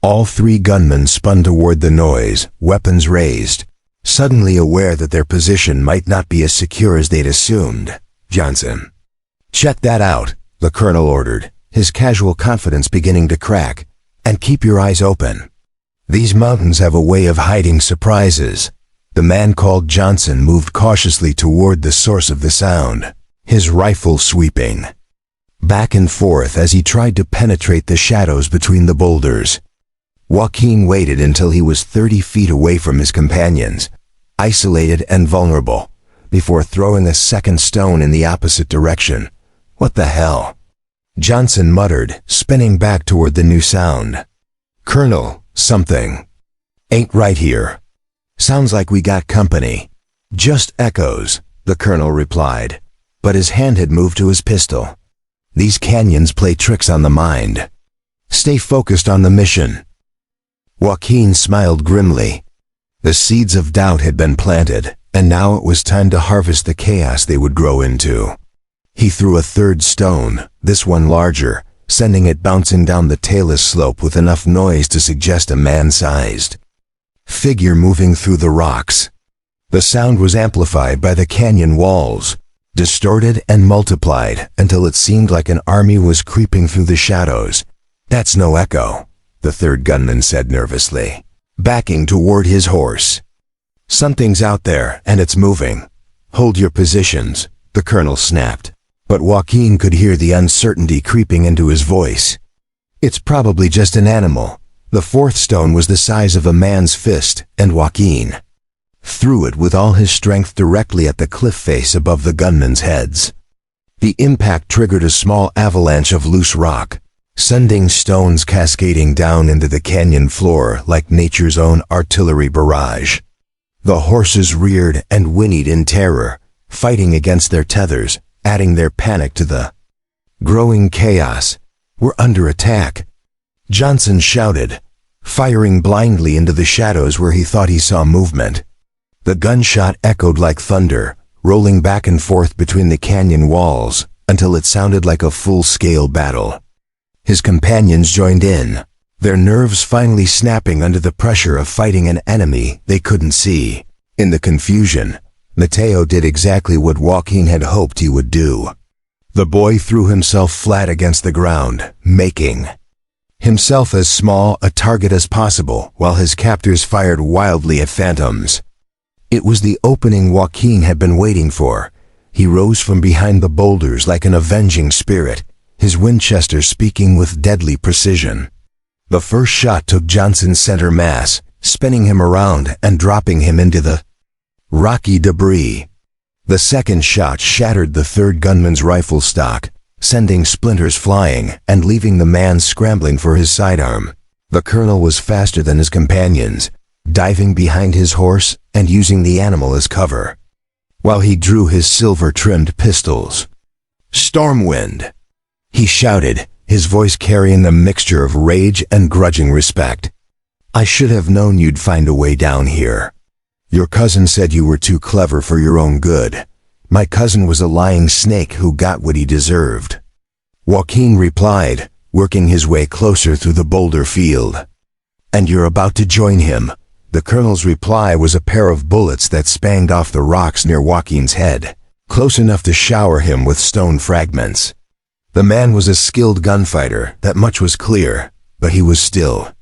All 3 gunmen spun toward the noise, weapons raised, suddenly aware that their position might not be as secure as they'd assumed. "Johnson, check that out," the colonel ordered, his casual confidence beginning to crack. "And keep your eyes open. These mountains have a way of hiding surprises." The man called Johnson moved cautiously toward the source of the sound, his rifle sweeping back and forth as he tried to penetrate the shadows between the boulders. Joaquin waited until he was 30 feet away from his companions, isolated and vulnerable, before throwing a second stone in the opposite direction. "What the hell?" Johnson muttered, spinning back toward the new sound. "Colonel, something ain't right here. Sounds like we got company." "Just echoes," the colonel replied, but his hand had moved to his pistol. "These canyons play tricks on the mind. Stay focused on the mission." Joaquin smiled grimly. The seeds of doubt had been planted, and now it was time to harvest the chaos they would grow into. He threw a third stone, this one larger, sending it bouncing down the tailless slope with enough noise to suggest a man-sized figure moving through the rocks. The sound was amplified by the canyon walls, distorted and multiplied until it seemed like an army was creeping through the shadows. "That's no echo," the third gunman said nervously, backing toward his horse. "Something's out there, and it's moving. Hold your positions," the colonel snapped, but Joaquin could hear the uncertainty creeping into his voice. "It's probably just an animal." The fourth stone was the size of a man's fist, and Joaquin threw it with all his strength directly at the cliff face above the gunmen's heads. The impact triggered a small avalanche of loose rock, sending stones cascading down into the canyon floor like nature's own artillery barrage. The horses reared and whinnied in terror, fighting against their tethers, adding their panic to the growing chaos. "We're under attack," Johnson shouted, firing blindly into the shadows where he thought he saw movement. The gunshot echoed like thunder, rolling back and forth between the canyon walls until it sounded like a full-scale battle. His companions joined in, their nerves finally snapping under the pressure of fighting an enemy they couldn't see. In the confusion, Mateo did exactly what Joaquin had hoped he would do. The boy threw himself flat against the ground, making himself as small a target as possible while his captors fired wildly at phantoms. It was the opening Joaquin had been waiting for. He rose from behind the boulders like an avenging spirit, his Winchester speaking with deadly precision. The first shot took Johnson's center mass, spinning him around and dropping him into the rocky debris. The second shot shattered the third gunman's rifle stock, sending splinters flying and leaving the man scrambling for his sidearm. The colonel was faster than his companions, diving behind his horse and using the animal as cover, while he drew his silver-trimmed pistols. "Stormwind!" he shouted, his voice carrying a mixture of rage and grudging respect. "I should have known you'd find a way down here. Your cousin said you were too clever for your own good. My cousin was a lying snake who got what he deserved," Joaquin replied, working his way closer through the boulder field. "And you're about to join him." The colonel's reply was a pair of bullets that spanged off the rocks near Joaquin's head, close enough to shower him with stone fragments. The man was a skilled gunfighter, that much was clear, but he was still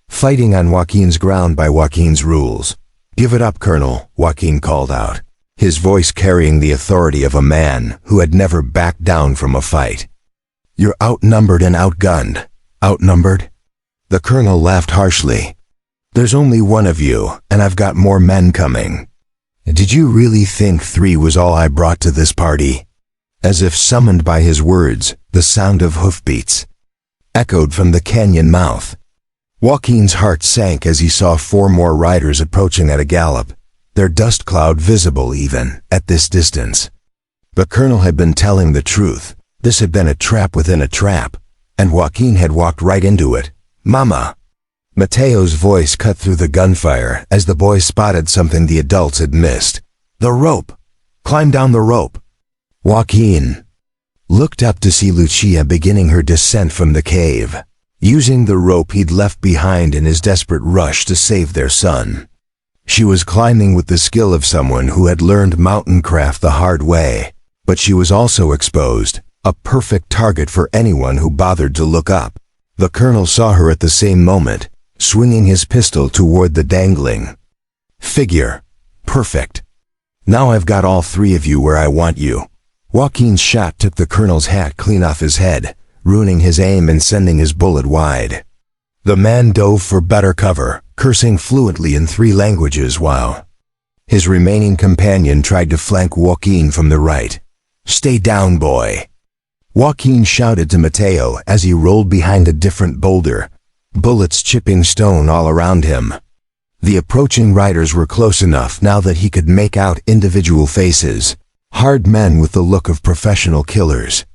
fighting on Joaquin's ground by Joaquin's rules. "Give it up, Colonel," Joaquin called out, his voice carrying the authority of a man who had never backed down from a fight. "You're outnumbered and outgunned." "Outnumbered?" The colonel laughed harshly. "There's only one of you, and I've got more men coming. Did you really think 3 was all I brought to this party?" As if summoned by his words, the sound of hoofbeats echoed from the canyon mouth. Joaquin's heart sank as he saw 4 more riders approaching at a gallop, their dust cloud visible even at this distance. The colonel had been telling the truth. This had been a trap within a trap, and Joaquin had walked right into it. "Mama!" Mateo's voice cut through the gunfire as the boy spotted something the adults had missed. "The rope! Climb down the rope!" Joaquin looked up to see Lucia beginning her descent from the cave, using the rope he'd left behind in his desperate rush to save their son. She was climbing with the skill of someone who had learned mountain craft the hard way, but she was also exposed, a perfect target for anyone who bothered to look up. The colonel saw her at the same moment, swinging his pistol toward the dangling figure. "Perfect. Now I've got all 3 of you where I want you." Joaquin's shot took the colonel's hat clean off his head, ruining his aim and sending his bullet wide. The man dove for better cover, cursing fluently in 3 languages while his remaining companion tried to flank Joaquin from the right. "Stay down, boy," Joaquin shouted to Mateo as he rolled behind a different boulder, bullets chipping stone all around him. The approaching riders were close enough now that he could make out individual faces, hard men with the look of professional killers.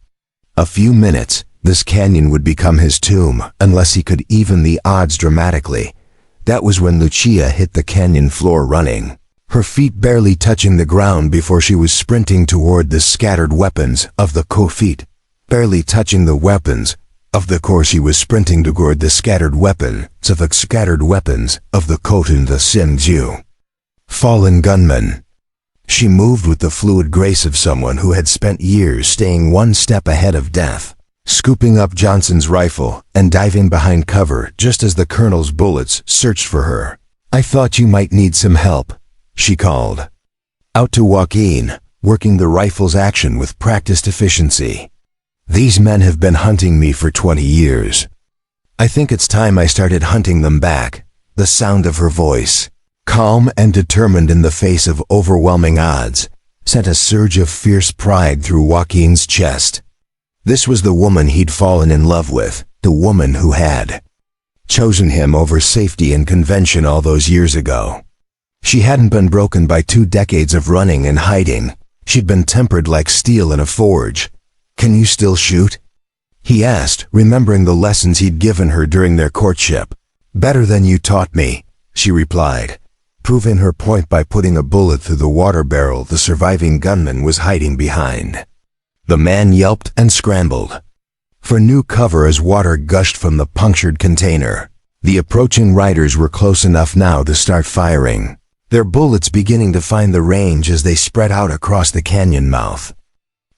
A few minutes, this canyon would become his tomb unless he could even the odds dramatically. That was when Lucia hit the canyon floor running, her feet barely touching the ground before she was sprinting toward the scattered weapons of the Kofit. Barely touching the weapons of the core, she was sprinting toward the scattered weapons of the Kot and the Simju. Fallen gunmen. She moved with the fluid grace of someone who had spent years staying one step ahead of death, scooping up Johnson's rifle and diving behind cover just as the colonel's bullets searched for her. "I thought you might need some help," she called out to Joaquin, working the rifle's action with practiced efficiency. "These men have been hunting me for 20 years. I think it's time I started hunting them back." The sound of her voice, calm and determined in the face of overwhelming odds, sent a surge of fierce pride through Joaquin's chest. This was the woman he'd fallen in love with, the woman who had chosen him over safety and convention all those years ago. She hadn't been broken by 2 decades of running and hiding. She'd been tempered like steel in a forge. "Can you still shoot?" he asked, remembering the lessons he'd given her during their courtship. Better than you taught me, she replied, proving her point by putting a bullet through the water barrel the surviving gunman was hiding behind. The man yelped and scrambled for new cover as water gushed from the punctured container. The approaching riders were close enough now to start firing, their bullets beginning to find the range as they spread out across the canyon mouth.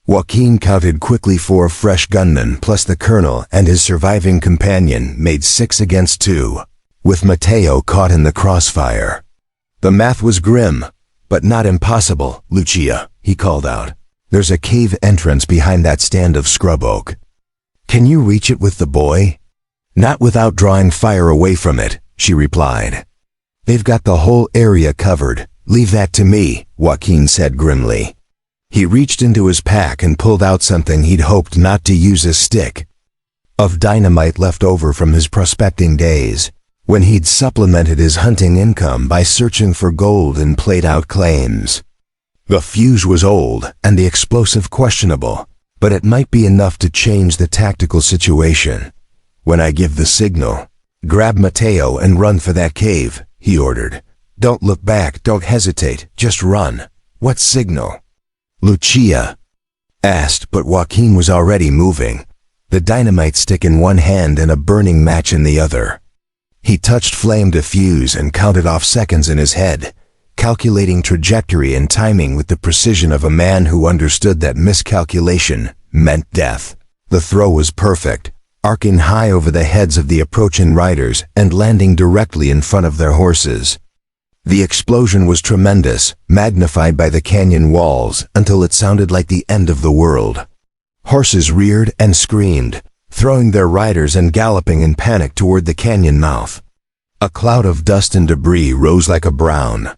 Joaquin counted quickly 4 fresh gunmen plus the colonel and his surviving companion made 6 against 2, with Mateo caught in the crossfire. The math was grim, but not impossible, Lucia, he called out. There's a cave entrance behind that stand of scrub oak. Can you reach it with the boy? Not without drawing fire away from it, she replied. They've got the whole area covered. Leave that to me, Joaquin said grimly. He reached into his pack and pulled out something he'd hoped not to use, a stick of dynamite left over from his prospecting days, when he'd supplemented his hunting income by searching for gold in played-out claims. The fuse was old and the explosive questionable, but it might be enough to change the tactical situation. When I give the signal, grab Mateo and run for that cave, he ordered. Don't look back, don't hesitate, just run. What signal? Lucia asked, but Joaquin was already moving, the dynamite stick in one hand and a burning match in the other. He touched flame to fuse and counted off seconds in his head, calculating trajectory and timing with the precision of a man who understood that miscalculation meant death. The throw was perfect, arcing high over the heads of the approaching riders and landing directly in front of their horses. The explosion was tremendous, magnified by the canyon walls until it sounded like the end of the world. Horses reared and screamed, throwing their riders and galloping in panic toward the canyon mouth. A cloud of dust and debris rose like a brown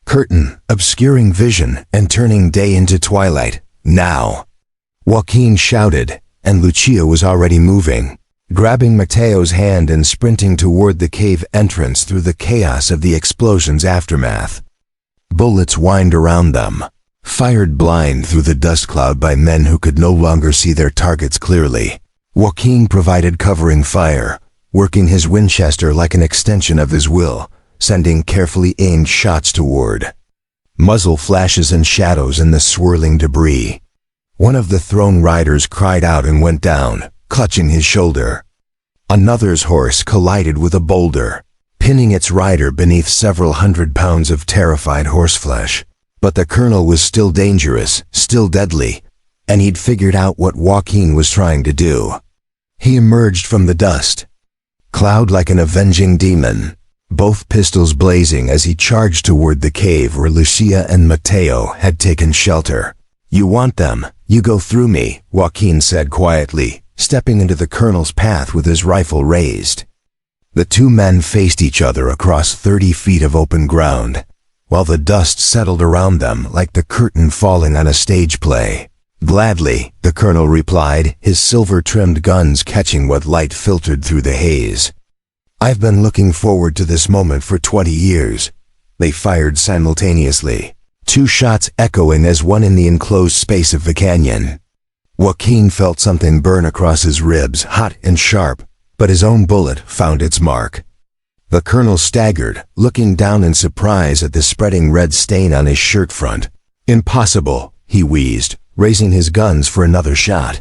curtain, obscuring vision and turning day into twilight. Now! Joaquin shouted, and Lucia was already moving, grabbing Mateo's hand and sprinting toward the cave entrance through the chaos of the explosion's aftermath. Bullets whined around them, fired blind through the dust cloud by men who could no longer see their targets clearly. Joaquin provided covering fire, working his Winchester like an extension of his will, sending carefully aimed shots toward muzzle flashes and shadows in the swirling debris. One of the thrown riders cried out and went down, clutching his shoulder. Another's horse collided with a boulder, pinning its rider beneath several 100 pounds of terrified horseflesh. But the colonel was still dangerous, still deadly, and he'd figured out what Joaquin was trying to do. He emerged from the dust cloud like an avenging demon, both pistols blazing as he charged toward the cave where Lucia and Mateo had taken shelter. You want them, you go through me, Joaquin said quietly, stepping into the colonel's path with his rifle raised. The two men faced each other across 30 feet of open ground, while the dust settled around them like the curtain falling on a stage play. Gladly, the colonel replied, his silver-trimmed guns catching what light filtered through the haze. I've been looking forward to this moment for 20 years. They fired simultaneously, 2 shots echoing as one in the enclosed space of the canyon. Joaquin felt something burn across his ribs, hot and sharp, but his own bullet found its mark. The colonel staggered, looking down in surprise at the spreading red stain on his shirt front. Impossible, he wheezed, raising his guns for another shot.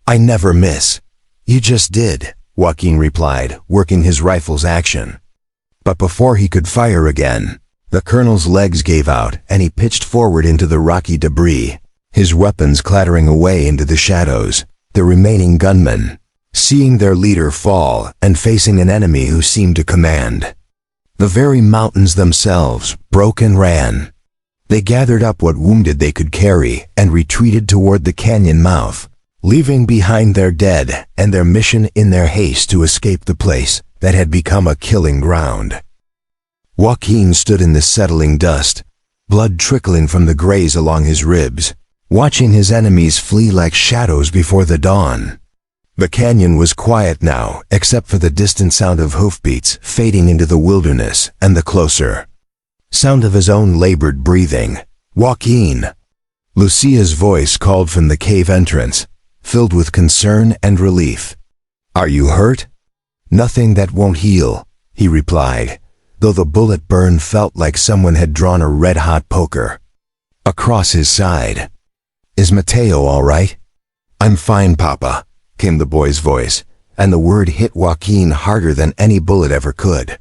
I never miss. You just did, Joaquin replied, working his rifle's action. But before he could fire again, the colonel's legs gave out and he pitched forward into the rocky debris, his weapons clattering away into the shadows. The remaining gunmen, seeing their leader fall and facing an enemy who seemed to command the very mountains themselves, broke and ran. They gathered up what wounded they could carry and retreated toward the canyon mouth, leaving behind their dead and their mission in their haste to escape the place that had become a killing ground. Joaquin stood in the settling dust, blood trickling from the graze along his ribs, watching his enemies flee like shadows before the dawn. The canyon was quiet now, except for the distant sound of hoofbeats fading into the wilderness and the closer sound of his own labored breathing. Joaquin! Lucia's voice called from the cave entrance, filled with concern and relief. Are you hurt? Nothing that won't heal, he replied, though the bullet burn felt like someone had drawn a red-hot poker across his side. "Is Mateo all right?" "I'm fine, Papa," came the boy's voice, and the word hit Joaquin harder than any bullet ever could.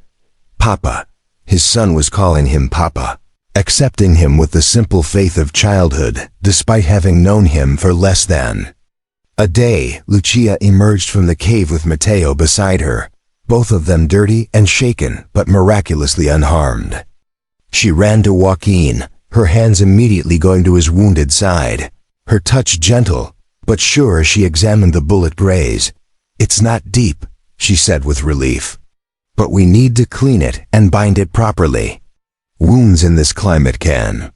Papa. His son was calling him Papa, accepting him with the simple faith of childhood, despite having known him for less than a day. Lucia emerged from the cave with Mateo beside her, both of them dirty and shaken, but miraculously unharmed. She ran to Joaquin, her hands immediately going to his wounded side, her touch gentle, but sure as she examined the bullet graze. "It's not deep," she said with relief. "But we need to clean it and bind it properly. Wounds in this climate can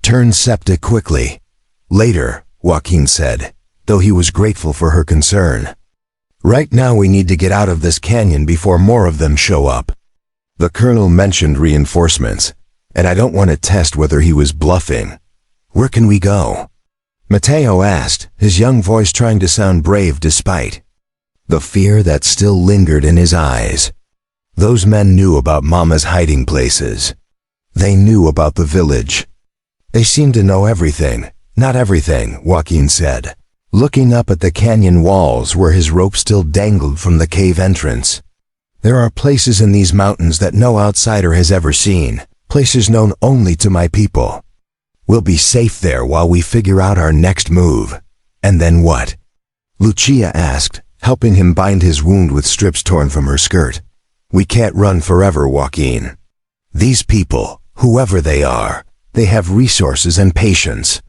turn septic quickly." "Later," Joaquin said, though he was grateful for her concern. "Right now we need to get out of this canyon before more of them show up." The colonel mentioned reinforcements, and I don't want to test whether he was bluffing. "Where can we go?" Mateo asked, his young voice trying to sound brave despite the fear that still lingered in his eyes. Those men knew about Mama's hiding places. They knew about the village. They seemed to know everything. "Not everything," Joaquin said, looking up at the canyon walls where his rope still dangled from the cave entrance. "There are places in these mountains that no outsider has ever seen, places known only to my people. We'll be safe there while we figure out our next move." "And then what?" Lucia asked, helping him bind his wound with strips torn from her skirt. "We can't run forever, Joaquin. These people, whoever they are, they have resources and patience.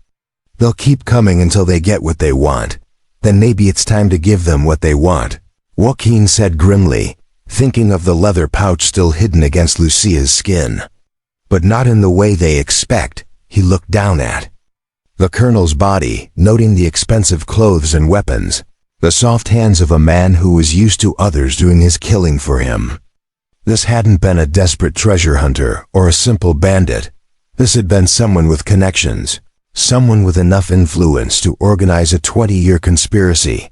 They'll keep coming until they get what they want. Then maybe it's time to give them what they want," Joaquin said grimly, thinking of the leather pouch still hidden against Lucia's skin. "But not in the way they expect," he looked down at the colonel's body, noting the expensive clothes and weapons, the soft hands of a man who was used to others doing his killing for him. This hadn't been a desperate treasure hunter or a simple bandit. This had been someone with connections, someone with enough influence to organize a 20-year conspiracy,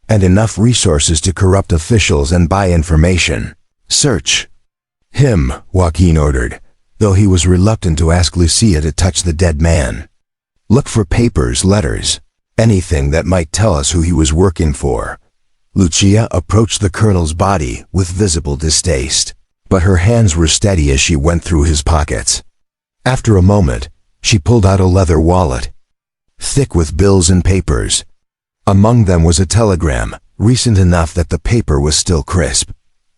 and enough resources to corrupt officials and buy information. "Search him," Joaquin ordered, though he was reluctant to ask Lucia to touch the dead man. "Look for papers, letters, anything that might tell us who he was working for." Lucia approached the colonel's body with visible distaste, but her hands were steady as she went through his pockets. After a moment, she pulled out a leather wallet, thick with bills and papers. Among them was a telegram, recent enough that the paper was still crisp.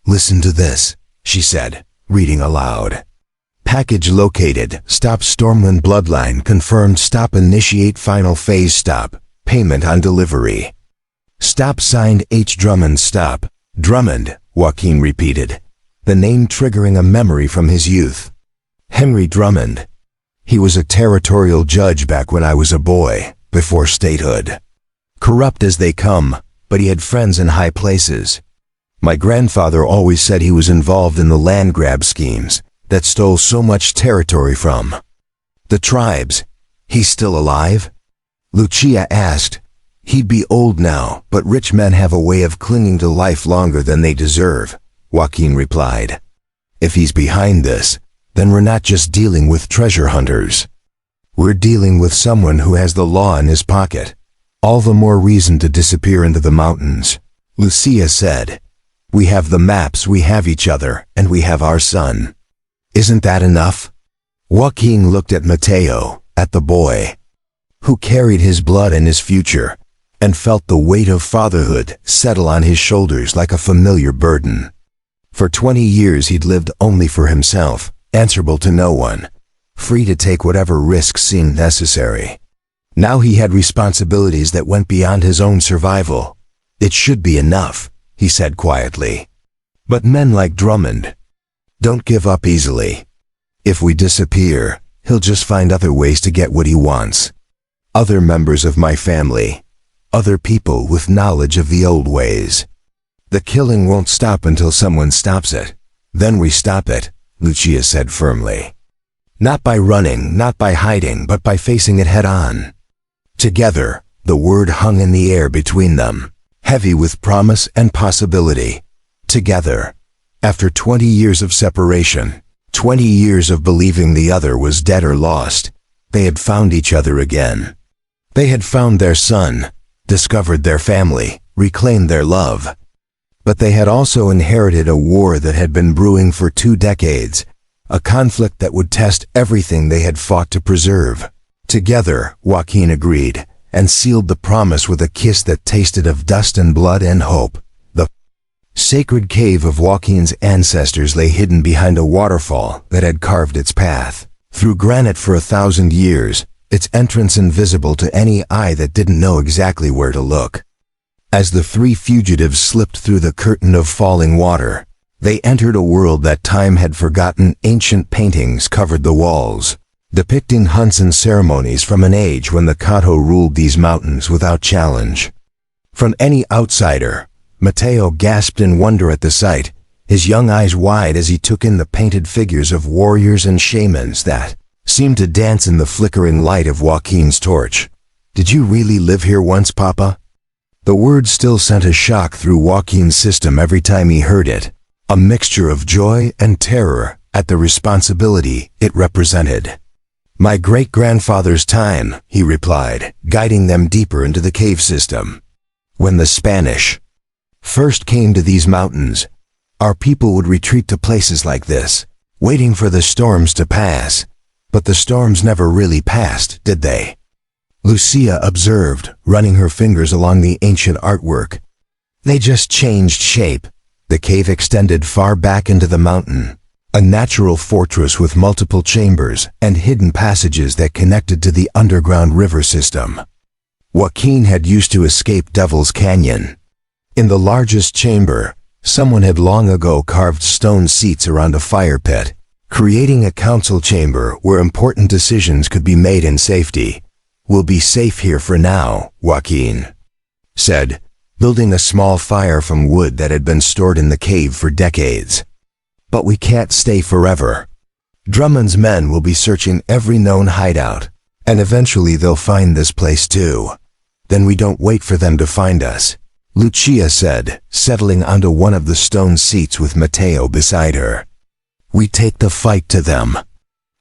"Listen to this," she said, reading aloud. "Package located. Stop Stormland Bloodline. Confirmed. Stop initiate final phase stop. Payment on delivery. Stop signed H. Drummond. Stop." "Drummond," Joaquin repeated, the name triggering a memory from his youth. "Henry Drummond. He was a territorial judge back when I was a boy, before statehood. Corrupt as they come, but he had friends in high places. My grandfather always said he was involved in the land grab schemes that stole so much territory from the tribes." "He's still alive?" Lucia asked. "He'd be old now, but rich men have a way of clinging to life longer than they deserve," Joaquin replied. "If he's behind this, then we're not just dealing with treasure hunters. We're dealing with someone who has the law in his pocket. All the more reason to disappear into the mountains," Lucia said. "We have the maps, we have each other, and we have our son. Isn't that enough?" Joaquin looked at Mateo, at the boy, who carried his blood and his future, and felt the weight of fatherhood settle on his shoulders like a familiar burden. For 20 years he'd lived only for himself, answerable to no one, free to take whatever risks seemed necessary. Now he had responsibilities that went beyond his own survival. "It should be enough," he said quietly. "But men like Drummond don't give up easily. If we disappear, he'll just find other ways to get what he wants. Other members of my family, other people with knowledge of the old ways. The killing won't stop until someone stops it. Then we stop it," Lucia said firmly. "Not by running, not by hiding, but by facing it head on." Together, the word hung in the air between them, heavy with promise and possibility. Together. After 20 years of separation, 20 years of believing the other was dead or lost, they had found each other again. They had found their son, discovered their family, reclaimed their love. But they had also inherited a war that had been brewing for 2 decades, a conflict that would test everything they had fought to preserve. Together, Joaquin agreed, and sealed the promise with a kiss that tasted of dust and blood and hope. The sacred cave of Joaquin's ancestors lay hidden behind a waterfall that had carved its path through granite for 1,000 years, its entrance invisible to any eye that didn't know exactly where to look. As the 3 fugitives slipped through the curtain of falling water, they entered a world that time had forgotten. Ancient paintings covered the walls, depicting hunts and ceremonies from an age when the Cahto ruled these mountains without challenge. From any outsider, Mateo gasped in wonder at the sight, his young eyes wide as he took in the painted figures of warriors and shamans that seemed to dance in the flickering light of Joaquin's torch. "Did you really live here once, Papa?" The word still sent a shock through Joaquin's system every time he heard it, a mixture of joy and terror at the responsibility it represented. "My great-grandfather's time," he replied, guiding them deeper into the cave system. "When the Spanish first came to these mountains, our people would retreat to places like this, waiting for the storms to pass. But the storms never really passed, did they?" Lucia observed, running her fingers along the ancient artwork. "They just changed shape." The cave extended far back into the mountain, a natural fortress with multiple chambers and hidden passages that connected to the underground river system. Joaquin had used to escape Devil's Canyon. In the largest chamber, someone had long ago carved stone seats around a fire pit, creating a council chamber where important decisions could be made in safety. "We'll be safe here for now," Joaquin said, building a small fire from wood that had been stored in the cave for decades. "But we can't stay forever. Drummond's men will be searching every known hideout, and eventually they'll find this place too. Then we don't wait for them to find us," Lucia said, settling onto one of the stone seats with Mateo beside her. "We take the fight to them.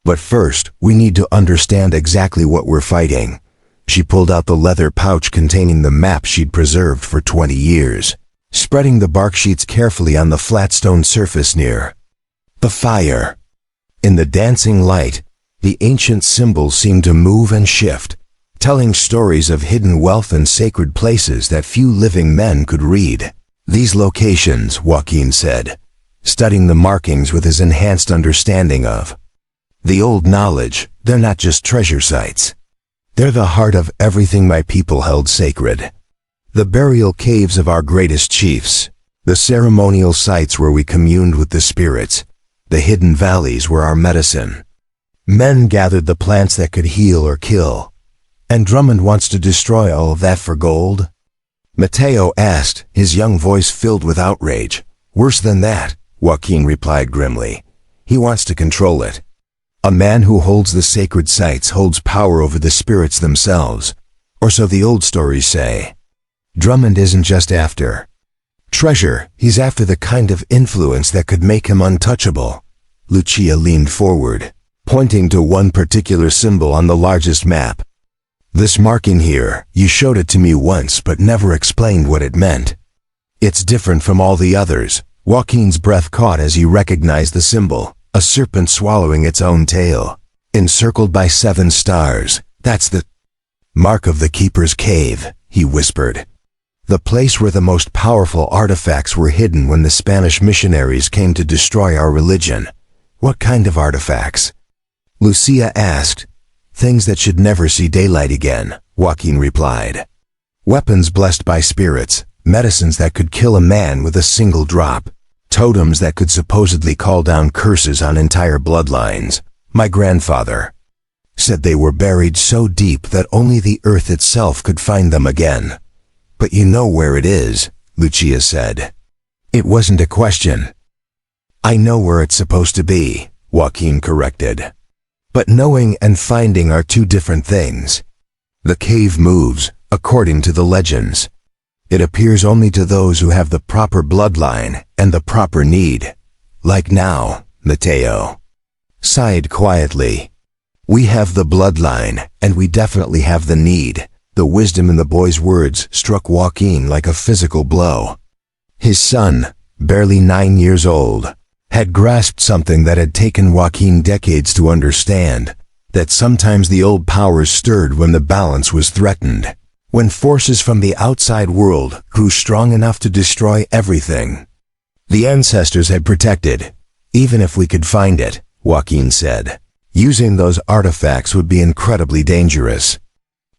But first, we need to understand exactly what we're fighting." She pulled out the leather pouch containing the map she'd preserved for 20 years, spreading the bark sheets carefully on the flat stone surface near the fire. In the dancing light, the ancient symbols seemed to move and shift, telling stories of hidden wealth and sacred places that few living men could read. "These locations," Joaquin said, studying the markings with his enhanced understanding of the old knowledge, "they're not just treasure sites. They're the heart of everything my people held sacred. The burial caves of our greatest chiefs, the ceremonial sites where we communed with the spirits, the hidden valleys were our medicine. Men gathered the plants that could heal or kill. And Drummond wants to destroy all of that for gold?" Mateo asked, his young voice filled with outrage. "Worse than that," Joaquin replied grimly. "He wants to control it. A man who holds the sacred sites holds power over the spirits themselves, or so the old stories say. Drummond isn't just after treasure, he's after the kind of influence that could make him untouchable." Lucia leaned forward, pointing to one particular symbol on the largest map. "This marking here, you showed it to me once but never explained what it meant. It's different from all the others." Joaquin's breath caught as he recognized the symbol. A serpent swallowing its own tail, encircled by 7 stars. "That's the mark of the Keeper's Cave," he whispered. "The place where the most powerful artifacts were hidden when the Spanish missionaries came to destroy our religion." "What kind of artifacts?" Lucia asked. "Things that should never see daylight again," Joaquin replied. "Weapons blessed by spirits, medicines that could kill a man with a single drop, totems that could supposedly call down curses on entire bloodlines. My grandfather said they were buried so deep that only the earth itself could find them again." "But you know where it is," Lucia said. "It wasn't a question." "I know where it's supposed to be," Joaquin corrected. "But knowing and finding are 2 different things. The cave moves, according to the legends. It appears only to those who have the proper bloodline and the proper need. Like now, Mateo sighed quietly. We have the bloodline, and we definitely have the need. The wisdom in the boy's words struck Joaquin like a physical blow. His son, barely 9 years old, had grasped something that had taken Joaquin decades to understand, that sometimes the old powers stirred when the balance was threatened, when forces from the outside world grew strong enough to destroy everything. The ancestors had protected, even if we could find it, Joaquin said. Using those artifacts would be incredibly dangerous.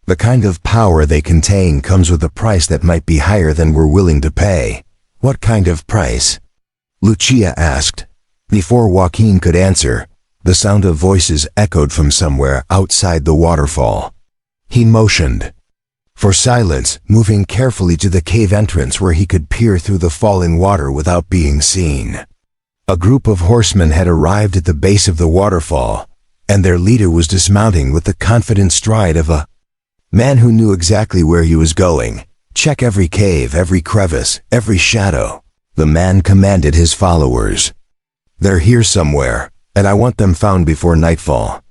The kind of power they contain comes with a price that might be higher than we're willing to pay. What kind of price? Lucia asked. Before Joaquin could answer, the sound of voices echoed from somewhere outside the waterfall. He motioned for silence, moving carefully to the cave entrance where he could peer through the falling water without being seen. A group of horsemen had arrived at the base of the waterfall, and their leader was dismounting with the confident stride of a man who knew exactly where he was going. Check every cave, every crevice, every shadow. The man commanded his followers. They're here somewhere, and I want them found before nightfall.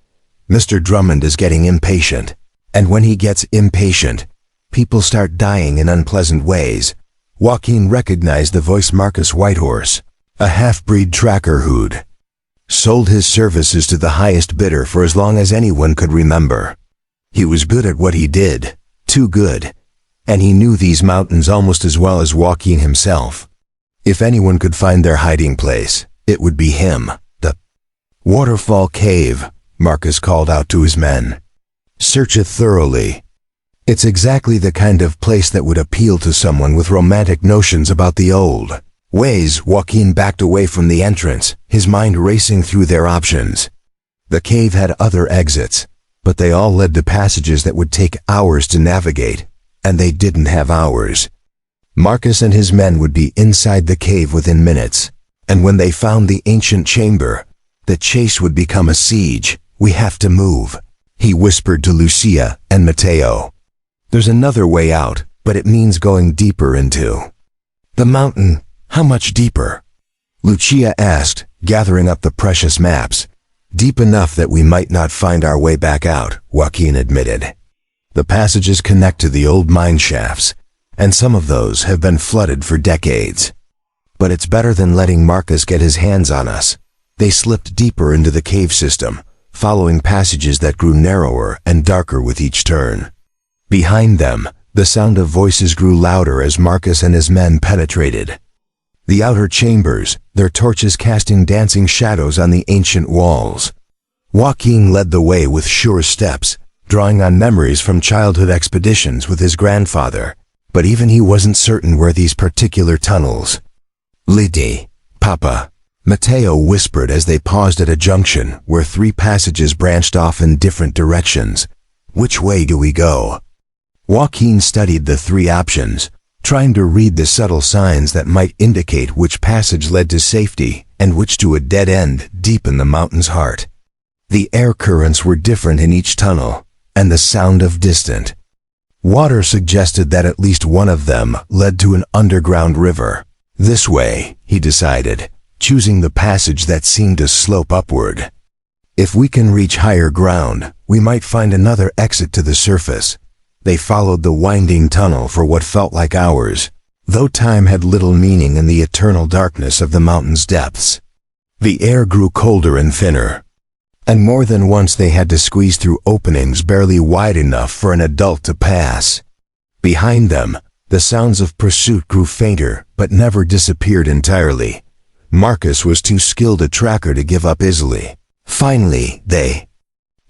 Mr. Drummond is getting impatient, and when he gets impatient, people start dying in unpleasant ways. Joaquin recognized the voice. Marcus Whitehorse, a half-breed tracker who'd sold his services to the highest bidder for as long as anyone could remember. He was good at what he did, too good, and he knew these mountains almost as well as Joaquin himself. If anyone could find their hiding place, it would be him. The waterfall cave, Marcus called out to his men. Search it thoroughly. It's exactly the kind of place that would appeal to someone with romantic notions about the old ways. Joaquin backed away from the entrance, his mind racing through their options. The cave had other exits, but they all led to passages that would take hours to navigate, and they didn't have hours. Marcus and his men would be inside the cave within minutes, and when they found the ancient chamber, the chase would become a siege. We have to move, he whispered to Lucia and Mateo. There's another way out, but it means going deeper into the mountain. How much deeper? Lucia asked, gathering up the precious maps. Deep enough that we might not find our way back out, Joaquin admitted. The passages connect to the old mine shafts, and some of those have been flooded for decades. But it's better than letting Marcus get his hands on us. They slipped deeper into the cave system, following passages that grew narrower and darker with each turn. Behind them, the sound of voices grew louder as Marcus and his men penetrated the outer chambers, their torches casting dancing shadows on the ancient walls. Joaquin led the way with sure steps, drawing on memories from childhood expeditions with his grandfather, but even he wasn't certain where these particular tunnels led. Papa, Mateo whispered as they paused at a junction where 3 passages branched off in different directions. Which way do we go? Joaquin studied the 3 options, trying to read the subtle signs that might indicate which passage led to safety and which to a dead end deep in the mountain's heart. The air currents were different in each tunnel, and the sound of distant water suggested that at least one of them led to an underground river. This way, he decided, choosing the passage that seemed to slope upward. If we can reach higher ground, we might find another exit to the surface. They followed the winding tunnel for what felt like hours, though time had little meaning in the eternal darkness of the mountain's depths. The air grew colder and thinner, and more than once they had to squeeze through openings barely wide enough for an adult to pass. Behind them, the sounds of pursuit grew fainter but never disappeared entirely. Marcus was too skilled a tracker to give up easily. Finally, they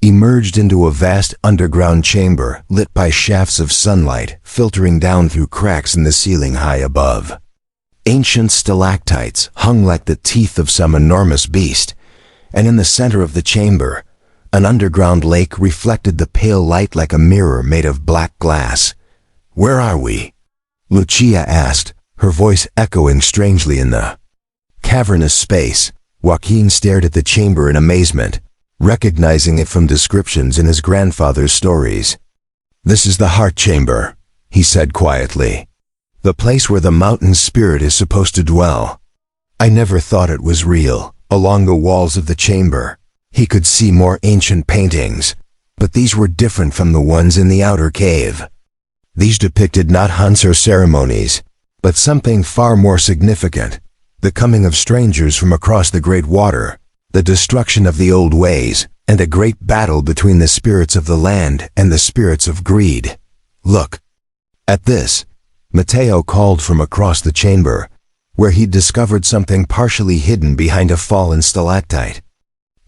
emerged into a vast underground chamber lit by shafts of sunlight filtering down through cracks in the ceiling high above. Ancient stalactites hung like the teeth of some enormous beast, and in the center of the chamber, an underground lake reflected the pale light like a mirror made of black glass. Where are we? Lucia asked, her voice echoing strangely in the cavernous space. Joaquin stared at the chamber in amazement, recognizing it from descriptions in his grandfather's stories. This is the heart chamber, he said quietly. The place where the mountain spirit is supposed to dwell. I never thought it was real. Along the walls of the chamber, he could see more ancient paintings, but these were different from the ones in the outer cave. These depicted not hunts or ceremonies, but something far more significant: the coming of strangers from across the great water, the destruction of the old ways, and a great battle between the spirits of the land and the spirits of greed. Look. At this, Matteo called from across the chamber, where he'd discovered something partially hidden behind a fallen stalactite.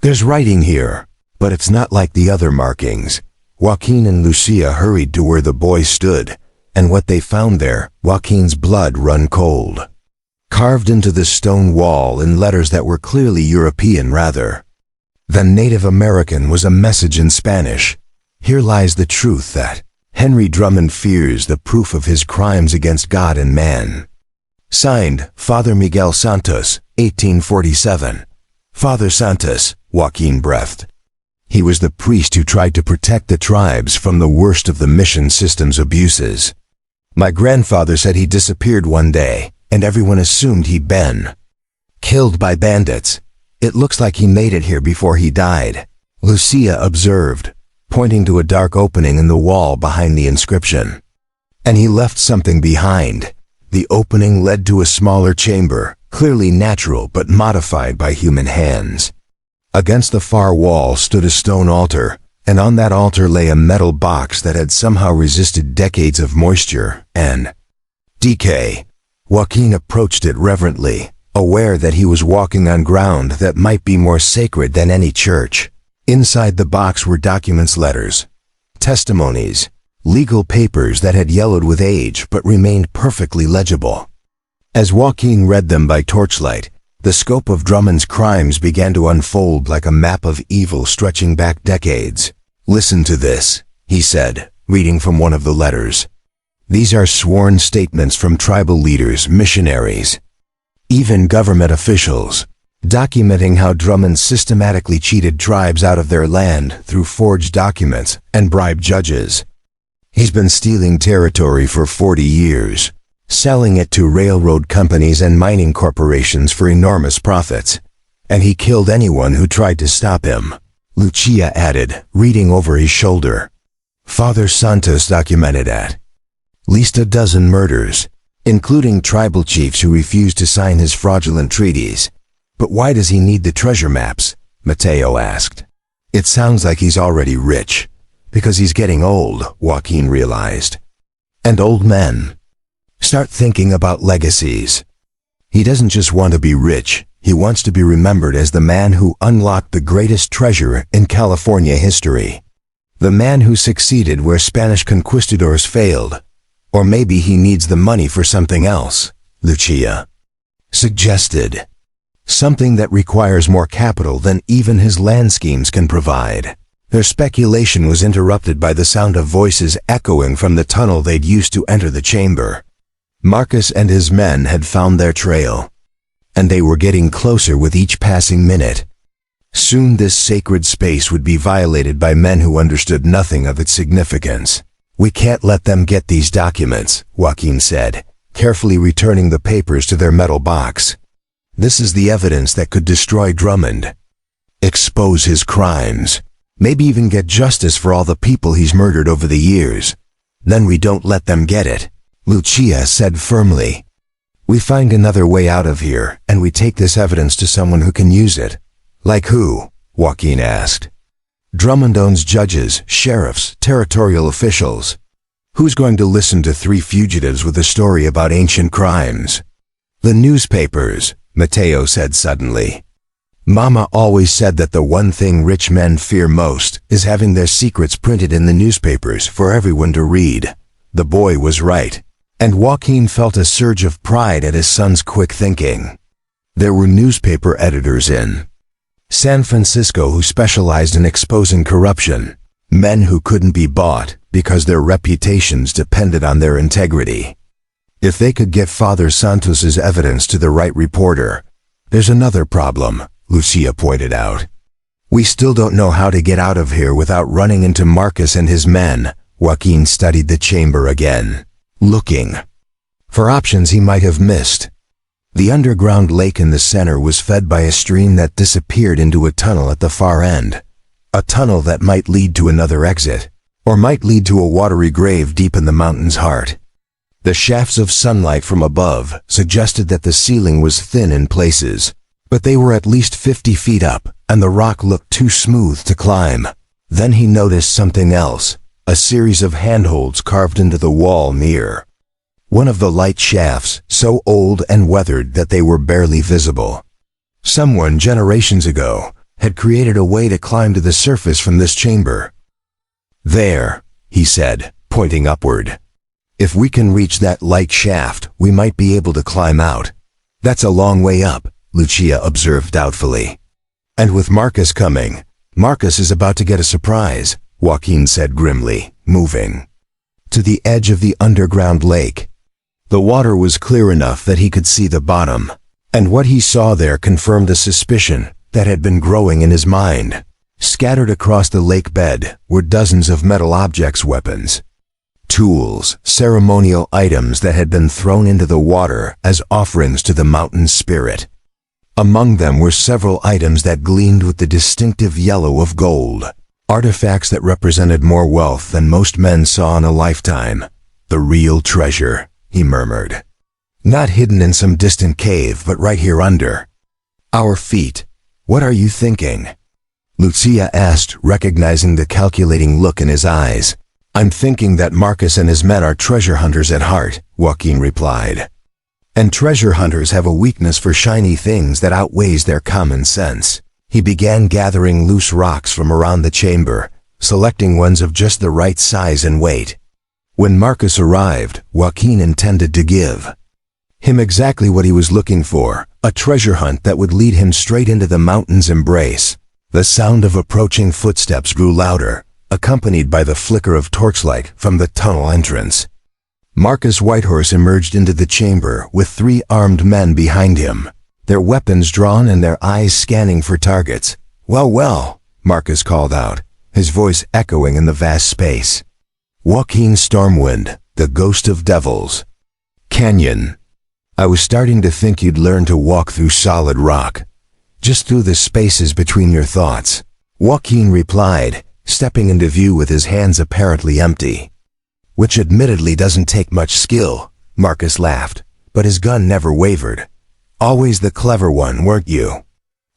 There's writing here, but it's not like the other markings. Joaquin and Lucia hurried to where the boy stood, and what they found there, Joaquin's blood run cold. Carved into the stone wall in letters that were clearly European rather than Native American was a message in Spanish. Here lies the truth that Henry Drummond fears the proof of his crimes against God and man. Signed, Father Miguel Santos, 1847. Father Santos, Joaquin breathed. He was the priest who tried to protect the tribes from the worst of the mission system's abuses. My grandfather said he disappeared one day, and everyone assumed he'd been killed by bandits. It looks like he made it here before he died, Lucia observed, pointing to a dark opening in the wall behind the inscription. And he left something behind. The opening led to a smaller chamber, clearly natural but modified by human hands. Against the far wall stood a stone altar, and on that altar lay a metal box that had somehow resisted decades of moisture and decay. Joaquin approached it reverently, aware that he was walking on ground that might be more sacred than any church. Inside the box were documents, letters, testimonies, legal papers that had yellowed with age but remained perfectly legible. As Joaquin read them by torchlight, the scope of Drummond's crimes began to unfold like a map of evil stretching back decades. Listen to this, he said, reading from one of the letters. These are sworn statements from tribal leaders, missionaries, even government officials, documenting how Drummond systematically cheated tribes out of their land through forged documents and bribed judges. He's been stealing territory for 40 years, selling it to railroad companies and mining corporations for enormous profits, and he killed anyone who tried to stop him, Lucia added, reading over his shoulder. Father Santos documented at least a dozen murders, including tribal chiefs who refused to sign his fraudulent treaties. But why does he need the treasure maps? Matteo asked. It sounds like he's already rich, because he's getting old, Joaquin realized. And old men start thinking about legacies. He doesn't just want to be rich, he wants to be remembered as the man who unlocked the greatest treasure in California history. The man who succeeded where Spanish conquistadors failed. Or maybe he needs the money for something else, Lucia suggested. Something that requires more capital than even his land schemes can provide. Their speculation was interrupted by the sound of voices echoing from the tunnel they'd used to enter the chamber. Marcus and his men had found their trail, and they were getting closer with each passing minute. Soon this sacred space would be violated by men who understood nothing of its significance. We can't let them get these documents, Joaquin said, carefully returning the papers to their metal box. This is the evidence that could destroy Drummond, expose his crimes, maybe even get justice for all the people he's murdered over the years. Then we don't let them get it, Lucia said firmly. We find another way out of here, and we take this evidence to someone who can use it. Like who? Joaquin asked. Drummond owns judges, sheriffs, territorial officials. Who's going to listen to three fugitives with a story about ancient crimes? The newspapers, Matteo said suddenly. Mama always said that the one thing rich men fear most is having their secrets printed in the newspapers for everyone to read. The boy was right, and Joaquin felt a surge of pride at his son's quick thinking. There were newspaper editors in San Francisco who specialized in exposing corruption, men who couldn't be bought because their reputations depended on their integrity. If they could get Father Santos's evidence to the right reporter. There's another problem, Lucia pointed out. We still don't know how to get out of here without running into Marcus and his men. Joaquin studied the chamber again, looking for options he might have missed. The underground lake in the center was fed by a stream that disappeared into a tunnel at the far end. A tunnel that might lead to another exit, or might lead to a watery grave deep in the mountain's heart. The shafts of sunlight from above suggested that the ceiling was thin in places, but they were at least 50 feet up, and the rock looked too smooth to climb. Then he noticed something else, a series of handholds carved into the wall near. One of the light shafts, so old and weathered that they were barely visible. Someone generations ago had created a way to climb to the surface from this chamber. There, he said, pointing upward. If we can reach that light shaft, we might be able to climb out. That's a long way up, Lucia observed doubtfully. And with Marcus coming, Marcus is about to get a surprise, Joaquin said grimly, moving to the edge of the underground lake. The water was clear enough that he could see the bottom, and what he saw there confirmed a suspicion that had been growing in his mind. Scattered across the lake bed were dozens of metal objects, weapons, tools, ceremonial items that had been thrown into the water as offerings to the mountain spirit. Among them were several items that gleamed with the distinctive yellow of gold, artifacts that represented more wealth than most men saw in a lifetime. The real treasure, he murmured. Not hidden in some distant cave, but right here under our feet. What are you thinking? Lucia asked, recognizing the calculating look in his eyes. I'm thinking that Marcus and his men are treasure hunters at heart, Joaquin replied. And treasure hunters have a weakness for shiny things that outweighs their common sense. He began gathering loose rocks from around the chamber, selecting ones of just the right size and weight. When Marcus arrived, Joaquin intended to give him exactly what he was looking for, a treasure hunt that would lead him straight into the mountain's embrace. The sound of approaching footsteps grew louder, accompanied by the flicker of torchlight from the tunnel entrance. Marcus Whitehorse emerged into the chamber with 3 armed men behind him, their weapons drawn and their eyes scanning for targets. Well, well, Marcus called out, his voice echoing in the vast space. Joaquin Stormwind, the ghost of devils. Canyon. I was starting to think you'd learn to walk through solid rock, just through the spaces between your thoughts, Joaquin replied, stepping into view with his hands apparently empty. Which admittedly doesn't take much skill, Marcus laughed, but his gun never wavered. Always the clever one, weren't you?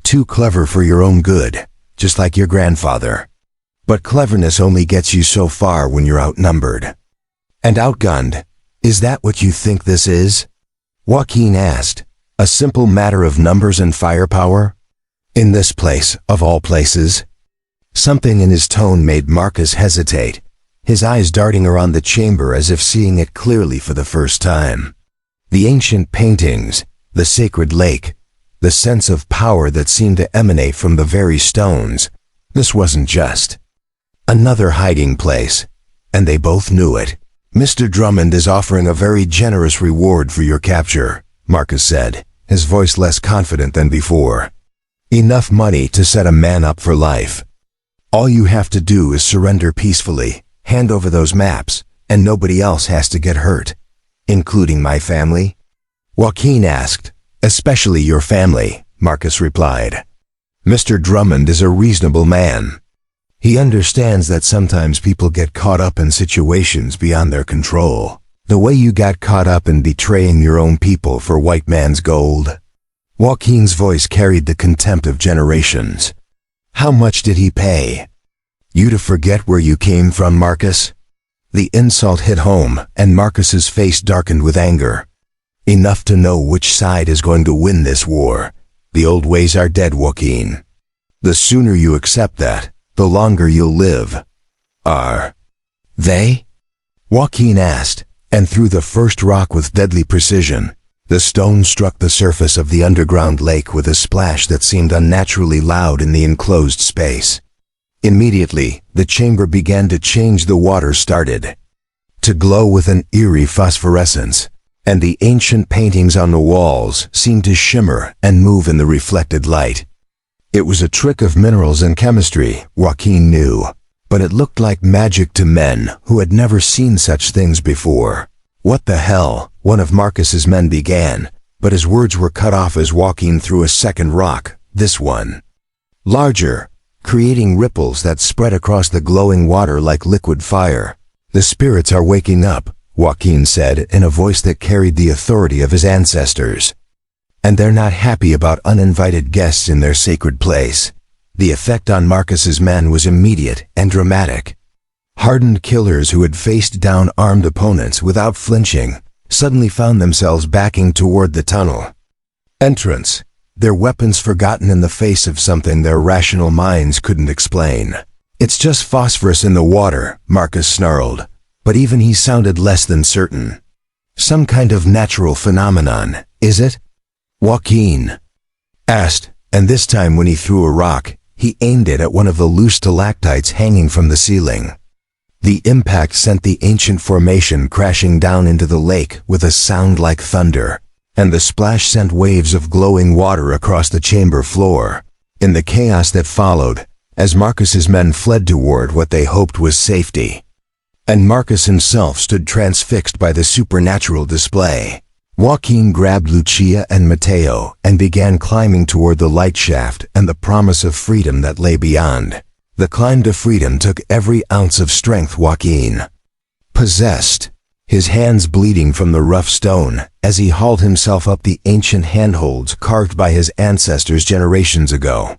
Too clever for your own good, just like your grandfather. But cleverness only gets you so far when you're outnumbered. And outgunned. Is that what you think this is? Joaquin asked. A simple matter of numbers and firepower? In this place, of all places? Something in his tone made Marcus hesitate, his eyes darting around the chamber as if seeing it clearly for the first time. The ancient paintings, the sacred lake, the sense of power that seemed to emanate from the very stones. This wasn't just another hiding place, and they both knew it. Mr. Drummond is offering a very generous reward for your capture, Marcus said, his voice less confident than before. Enough money to set a man up for life. All you have to do is surrender peacefully, hand over those maps, and nobody else has to get hurt. Including my family? Joaquin asked. Especially your family, Marcus replied. Mr. Drummond is a reasonable man. He understands that sometimes people get caught up in situations beyond their control. The way you got caught up in betraying your own people for white man's gold. Joaquin's voice carried the contempt of generations. How much did he pay? You to forget where you came from, Marcus? The insult hit home, and Marcus's face darkened with anger. Enough to know which side is going to win this war. The old ways are dead, Joaquin. The sooner you accept that, the longer you'll live. Are they? Joaquin asked, and threw the first rock with deadly precision. The stone struck the surface of the underground lake with a splash that seemed unnaturally loud in the enclosed space. Immediately, the chamber began to change. The water started to glow with an eerie phosphorescence, and the ancient paintings on the walls seemed to shimmer and move in the reflected light. It was a trick of minerals and chemistry, Joaquin knew, but it looked like magic to men who had never seen such things before. What the hell? One of Marcus's men began, but his words were cut off as Joaquin threw a second rock, this one larger, creating ripples that spread across the glowing water like liquid fire. "The spirits are waking up," Joaquin said in a voice that carried the authority of his ancestors. "And they're not happy about uninvited guests in their sacred place." The effect on Marcus's men was immediate and dramatic. Hardened killers who had faced down armed opponents without flinching suddenly found themselves backing toward the tunnel entrance, their weapons forgotten in the face of something their rational minds couldn't explain. "It's just phosphorus in the water," Marcus snarled, but even he sounded less than certain. "Some kind of natural phenomenon, is it?" Joaquin asked, and this time when he threw a rock, he aimed it at one of the loose stalactites hanging from the ceiling. The impact sent the ancient formation crashing down into the lake with a sound like thunder, and the splash sent waves of glowing water across the chamber floor. In the chaos that followed, as Marcus's men fled toward what they hoped was safety, and Marcus himself stood transfixed by the supernatural display, Joaquin grabbed Lucia and Mateo and began climbing toward the light shaft and the promise of freedom that lay beyond. The climb to freedom took every ounce of strength Joaquin possessed, his hands bleeding from the rough stone as he hauled himself up the ancient handholds carved by his ancestors generations ago.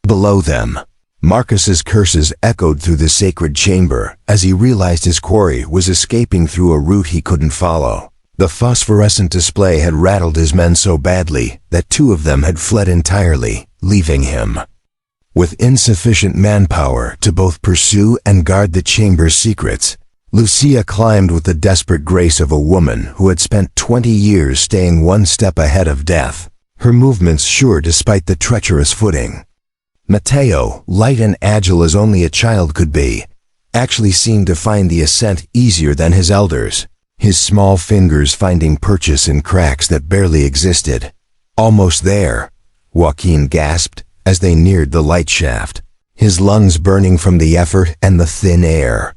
Below them, Marcus's curses echoed through the sacred chamber as he realized his quarry was escaping through a route he couldn't follow. The phosphorescent display had rattled his men so badly that 2 of them had fled entirely, leaving him with insufficient manpower to both pursue and guard the chamber's secrets. Lucia climbed with the desperate grace of a woman who had spent 20 years staying one step ahead of death, her movements sure despite the treacherous footing. Mateo, light and agile as only a child could be, actually seemed to find the ascent easier than his elders, his small fingers finding purchase in cracks that barely existed. "Almost there," Joaquin gasped as they neared the light shaft, his lungs burning from the effort and the thin air.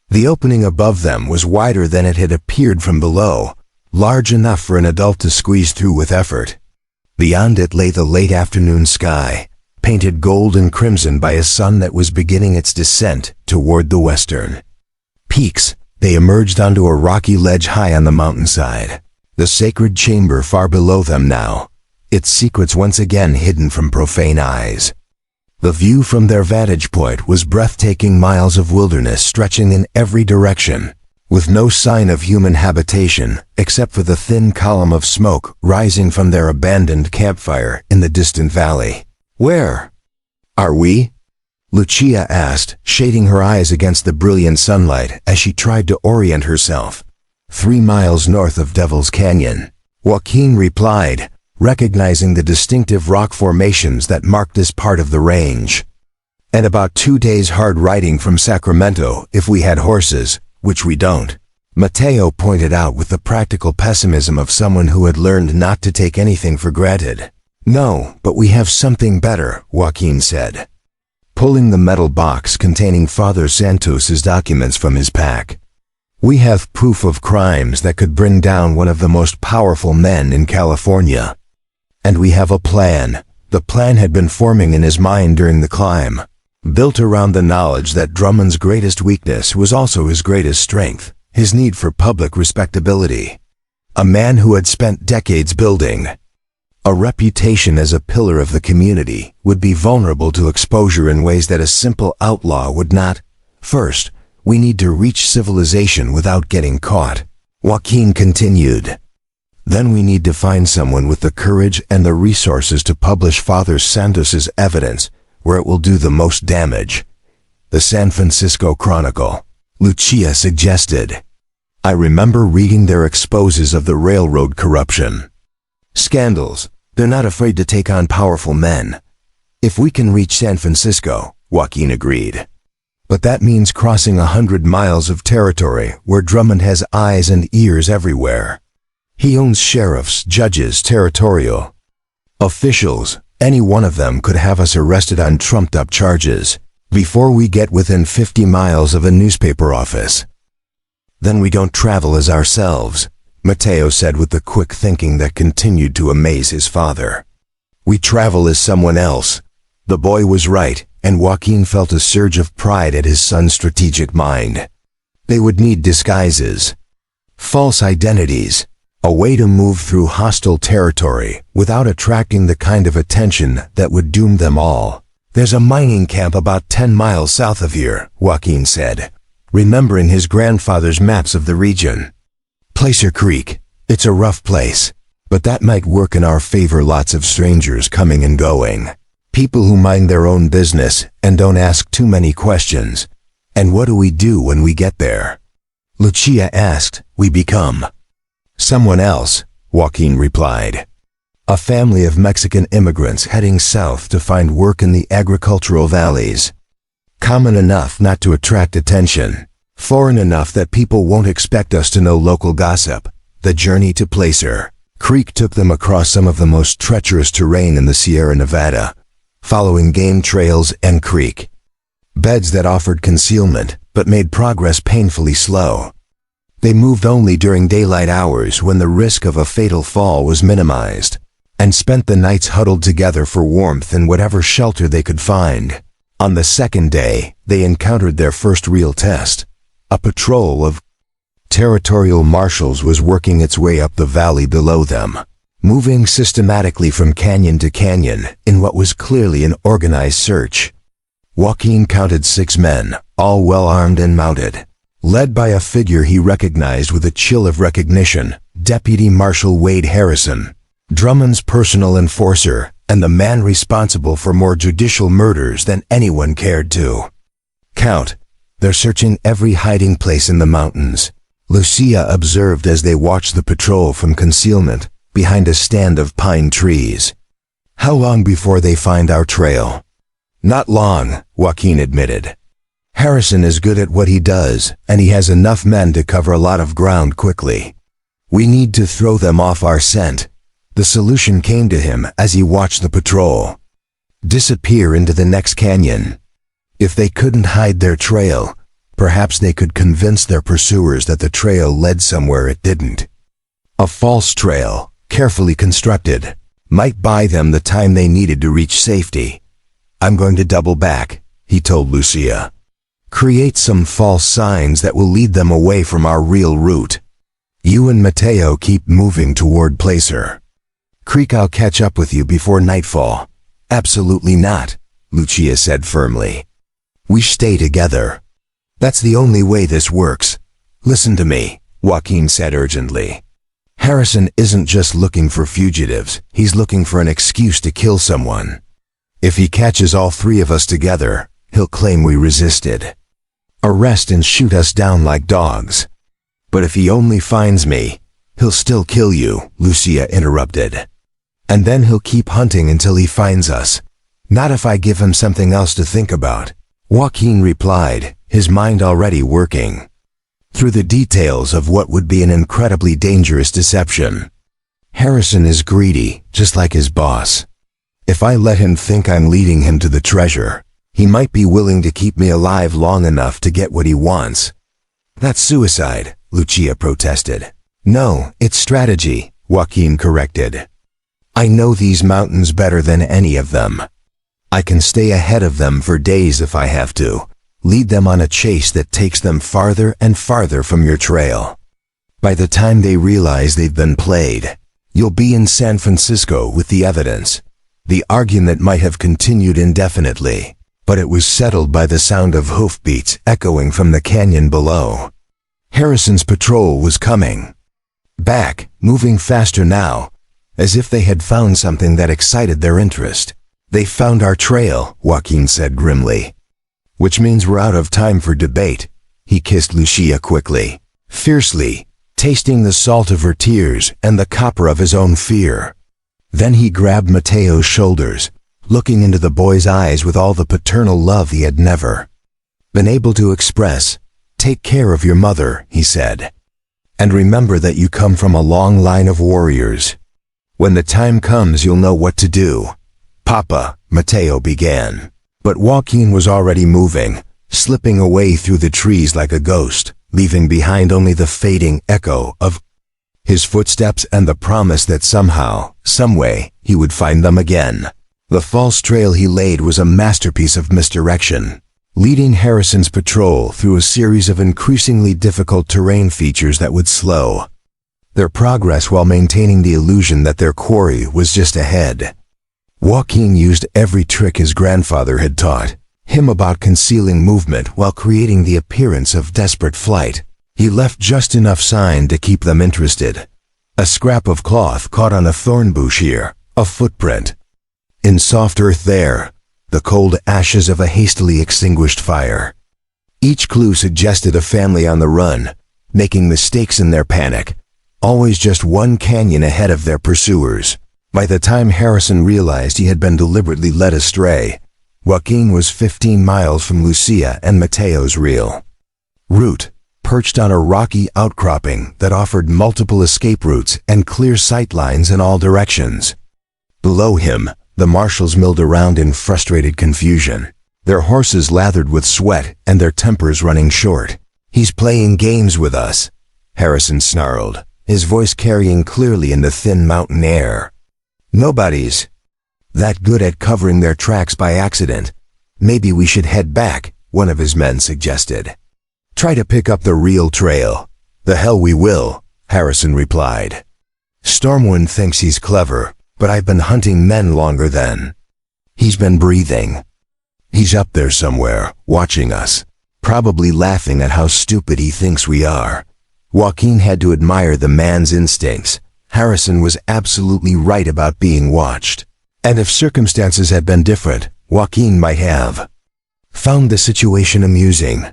The opening above them was wider than it had appeared from below, large enough for an adult to squeeze through with effort. Beyond it lay the late afternoon sky, painted gold and crimson by a sun that was beginning its descent toward the western peaks. They emerged onto a rocky ledge high on the mountainside, the sacred chamber far below them now, its secrets once again hidden from profane eyes. The view from their vantage point was breathtaking, miles of wilderness stretching in every direction, with no sign of human habitation except for the thin column of smoke rising from their abandoned campfire in the distant valley. "Where are we?" Lucia asked, shading her eyes against the brilliant sunlight as she tried to orient herself. 3 miles north of Devil's Canyon," Joaquin replied, recognizing the distinctive rock formations that marked this part of the range. "And about 2 days hard riding from Sacramento if we had horses, which we don't," Mateo pointed out with the practical pessimism of someone who had learned not to take anything for granted. "No, but we have something better," Joaquin said, pulling the metal box containing Father Santos's documents from his pack. "We have proof of crimes that could bring down one of the most powerful men in California. And we have a plan." The plan had been forming in his mind during the climb, built around the knowledge that Drummond's greatest weakness was also his greatest strength, his need for public respectability. A man who had spent decades building a reputation as a pillar of the community would be vulnerable to exposure in ways that a simple outlaw would not. "First, we need to reach civilization without getting caught," Joaquin continued. "Then we need to find someone with the courage and the resources to publish Father Santos's evidence where it will do the most damage." "The San Francisco Chronicle," Lucia suggested. "I remember reading their exposes of the railroad corruption scandals. They're not afraid to take on powerful men." "If we can reach San Francisco," Joaquin agreed. "But that means crossing 100 miles of territory where Drummond has eyes and ears everywhere. He owns sheriffs, judges, territorial officials. Any one of them could have us arrested on trumped-up charges before we get within 50 miles of a newspaper office. Then we don't travel as ourselves," Mateo said with the quick thinking that continued to amaze his father. We travel as someone else. The boy was right, and Joaquin felt a surge of pride at his son's strategic mind. They would need disguises, false identities, a way to move through hostile territory without attracting the kind of attention that would doom them all. There's a mining camp about 10 miles south of here, Joaquin said, remembering his grandfather's maps of the region. Placer Creek. It's a rough place, but that might work in our favor. Lots of strangers coming and going. People who mind their own business and don't ask too many questions. And what do we do when we get there? Lucia asked. We become someone else, Joaquin replied. A family of Mexican immigrants heading south to find work in the agricultural valleys. Common enough not to attract attention. Foreign enough that people won't expect us to know local gossip. The journey to Placer Creek took them across some of the most treacherous terrain in the Sierra Nevada, following game trails and creek beds that offered concealment but made progress painfully slow. They moved only during daylight hours when the risk of a fatal fall was minimized, and spent the nights huddled together for warmth in whatever shelter they could find. On the second day, they encountered their first real test. A patrol of territorial marshals was working its way up the valley below them, moving systematically from canyon to canyon in what was clearly an organized search. Joaquin counted 6 men, all well-armed and mounted, led by a figure he recognized with a chill of recognition, Deputy Marshal Wade Harrison, Drummond's personal enforcer and the man responsible for more judicial murders than anyone cared to count. They're searching every hiding place in the mountains, Lucia observed as they watched the patrol from concealment behind a stand of pine trees. How long before they find our trail? Not long, Joaquin admitted. Harrison is good at what he does, and he has enough men to cover a lot of ground quickly. We need to throw them off our scent. The solution came to him as he watched the patrol disappear into the next canyon. If they couldn't hide their trail, perhaps they could convince their pursuers that the trail led somewhere it didn't. A false trail, carefully constructed, might buy them the time they needed to reach safety. I'm going to double back, he told Lucia. Create some false signs that will lead them away from our real route. You and Mateo keep moving toward Placer Creek. I'll catch up with you before nightfall. Absolutely not, Lucia said firmly. We stay together. That's the only way this works. Listen to me, Joaquin said urgently. Harrison isn't just looking for fugitives, he's looking for an excuse to kill someone. If he catches all 3 of us together, he'll claim we resisted. Arrest and shoot us down like dogs. But if he only finds me, he'll still kill you, Lucia interrupted. And then he'll keep hunting until he finds us. Not if I give him something else to think about, Joaquin replied, his mind already working through the details of what would be an incredibly dangerous deception. Harrison is greedy, just like his boss. If I let him think I'm leading him to the treasure, he might be willing to keep me alive long enough to get what he wants. That's suicide, Lucia protested. No, it's strategy, Joaquin corrected. I know these mountains better than any of them. I can stay ahead of them for days if I have to, lead them on a chase that takes them farther and farther from your trail. By the time they realize they've been played, you'll be in San Francisco with the evidence. The argument might have continued indefinitely, but it was settled by the sound of hoofbeats echoing from the canyon below. Harrison's patrol was coming back, moving faster now, as if they had found something that excited their interest. They found our trail, Joaquin said grimly. Which means we're out of time for debate. He kissed Lucia quickly, fiercely, tasting the salt of her tears and the copper of his own fear. Then he grabbed Mateo's shoulders, looking into the boy's eyes with all the paternal love he had never been able to express. Take care of your mother, he said. And remember that you come from a long line of warriors. When the time comes, you'll know what to do. Papa, Mateo began. But Joaquin was already moving, slipping away through the trees like a ghost, leaving behind only the fading echo of his footsteps and the promise that somehow, someway, he would find them again. The false trail he laid was a masterpiece of misdirection, leading Harrison's patrol through a series of increasingly difficult terrain features that would slow their progress while maintaining the illusion that their quarry was just ahead. Joaquin used every trick his grandfather had taught him about concealing movement while creating the appearance of desperate flight. He left just enough sign to keep them interested. A scrap of cloth caught on a thorn bush here, a footprint in soft earth there, the cold ashes of a hastily extinguished fire. Each clue suggested a family on the run, making mistakes in their panic, always just one canyon ahead of their pursuers. By the time Harrison realized he had been deliberately led astray, Joaquin was 15 miles from Lucia and Mateo's real route, perched on a rocky outcropping that offered multiple escape routes and clear sight lines in all directions. Below him, the marshals milled around in frustrated confusion, their horses lathered with sweat and their tempers running short. "He's playing games with us," Harrison snarled, his voice carrying clearly in the thin mountain air. "Nobody's that good at covering their tracks by accident. Maybe we should head back," one of his men suggested. "Try to pick up the real trail." "The hell we will," Harrison replied. "Stormwind thinks he's clever, but I've been hunting men longer than he's been breathing. He's up there somewhere, watching us, probably laughing at how stupid he thinks we are." Joaquin had to admire the man's instincts. Harrison was absolutely right about being watched. And if circumstances had been different, Joaquin might have found the situation amusing.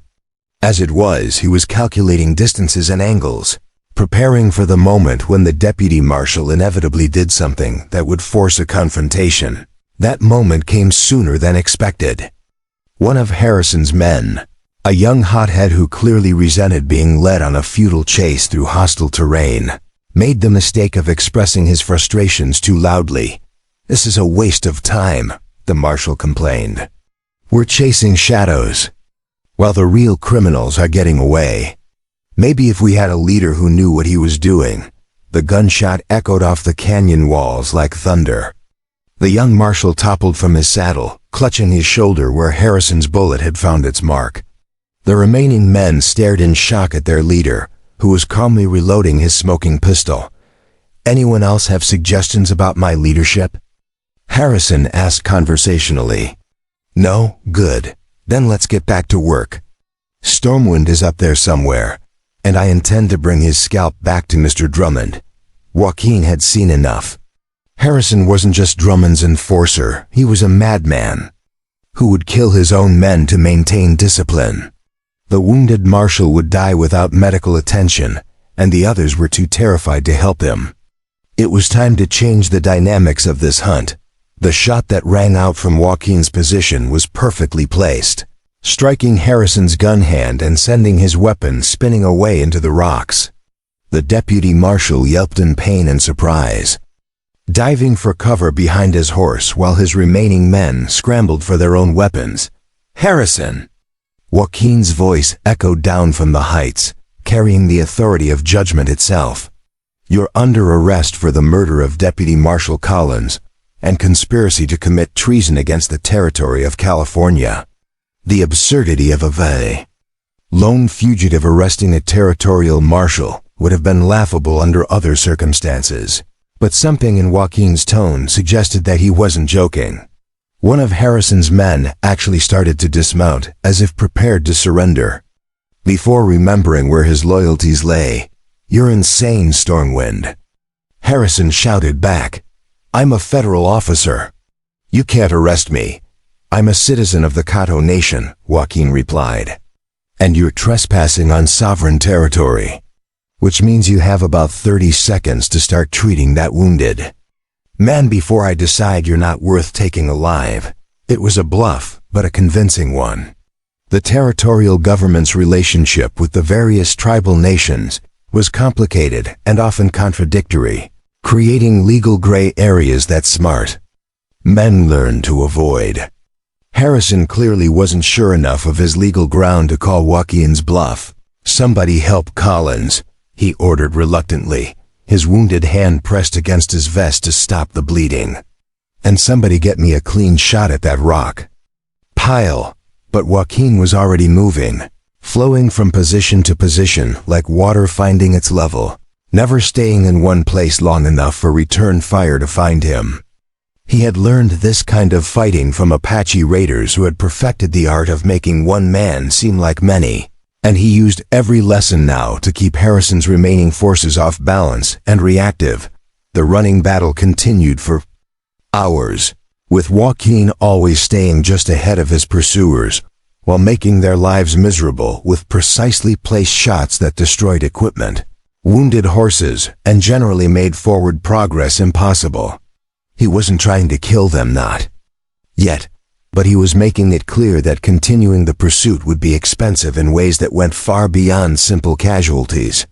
As it was, he was calculating distances and angles, preparing for the moment when the deputy marshal inevitably did something that would force a confrontation. That moment came sooner than expected. One of Harrison's men, a young hothead who clearly resented being led on a futile chase through hostile terrain, made the mistake of expressing his frustrations too loudly. "This is a waste of time," the marshal complained. "We're chasing shadows, while the real criminals are getting away. Maybe if we had a leader who knew what he was doing." The gunshot echoed off the canyon walls like thunder. The young marshal toppled from his saddle, clutching his shoulder where Harrison's bullet had found its mark. The remaining men stared in shock at their leader, who was calmly reloading his smoking pistol. "Anyone else have suggestions about my leadership?" Harrison asked conversationally. "No? Good. Then let's get back to work. Stormwind is up there somewhere, and I intend to bring his scalp back to Mr. Drummond." Joaquin had seen enough. Harrison wasn't just Drummond's enforcer, he was a madman who would kill his own men to maintain discipline. The wounded marshal would die without medical attention, and the others were too terrified to help him. It was time to change the dynamics of this hunt. The shot that rang out from Joaquin's position was perfectly placed, striking Harrison's gun hand and sending his weapon spinning away into the rocks. The deputy marshal yelped in pain and surprise, diving for cover behind his horse while his remaining men scrambled for their own weapons. "Harrison!" Joaquin's voice echoed down from the heights, carrying the authority of judgment itself. "You're under arrest for the murder of Deputy Marshal Collins and conspiracy to commit treason against the territory of California." The absurdity of a lone fugitive arresting a territorial marshal would have been laughable under other circumstances, but something in Joaquin's tone suggested that he wasn't joking. One of Harrison's men actually started to dismount, as if prepared to surrender. Before remembering where his loyalties lay, "You're insane, Stormwind," Harrison shouted back. "I'm a federal officer. You can't arrest me. I'm a citizen of the Cahto Nation," Joaquin replied. "And you're trespassing on sovereign territory, which means you have about 30 seconds to start treating that wounded man before I decide you're not worth taking alive." It was a bluff, but a convincing one. The territorial government's relationship with the various tribal nations was complicated and often contradictory, creating legal gray areas that smart men learned to avoid. Harrison clearly wasn't sure enough of his legal ground to call Joaquin's bluff. "Somebody help Collins," he ordered reluctantly. his wounded hand pressed against his vest to stop the bleeding. "And somebody get me a clean shot at that rock pile." But Joaquin was already moving, flowing from position to position like water finding its level, never staying in one place long enough for return fire to find him. He had learned this kind of fighting from Apache raiders who had perfected the art of making one man seem like many, and he used every lesson now to keep Harrison's remaining forces off balance and reactive. The running battle continued for hours, with Joaquin always staying just ahead of his pursuers, while making their lives miserable with precisely placed shots that destroyed equipment, wounded horses, and generally made forward progress impossible. He wasn't trying to kill them, not yet, but he was making it clear that continuing the pursuit would be expensive in ways that went far beyond simple casualties.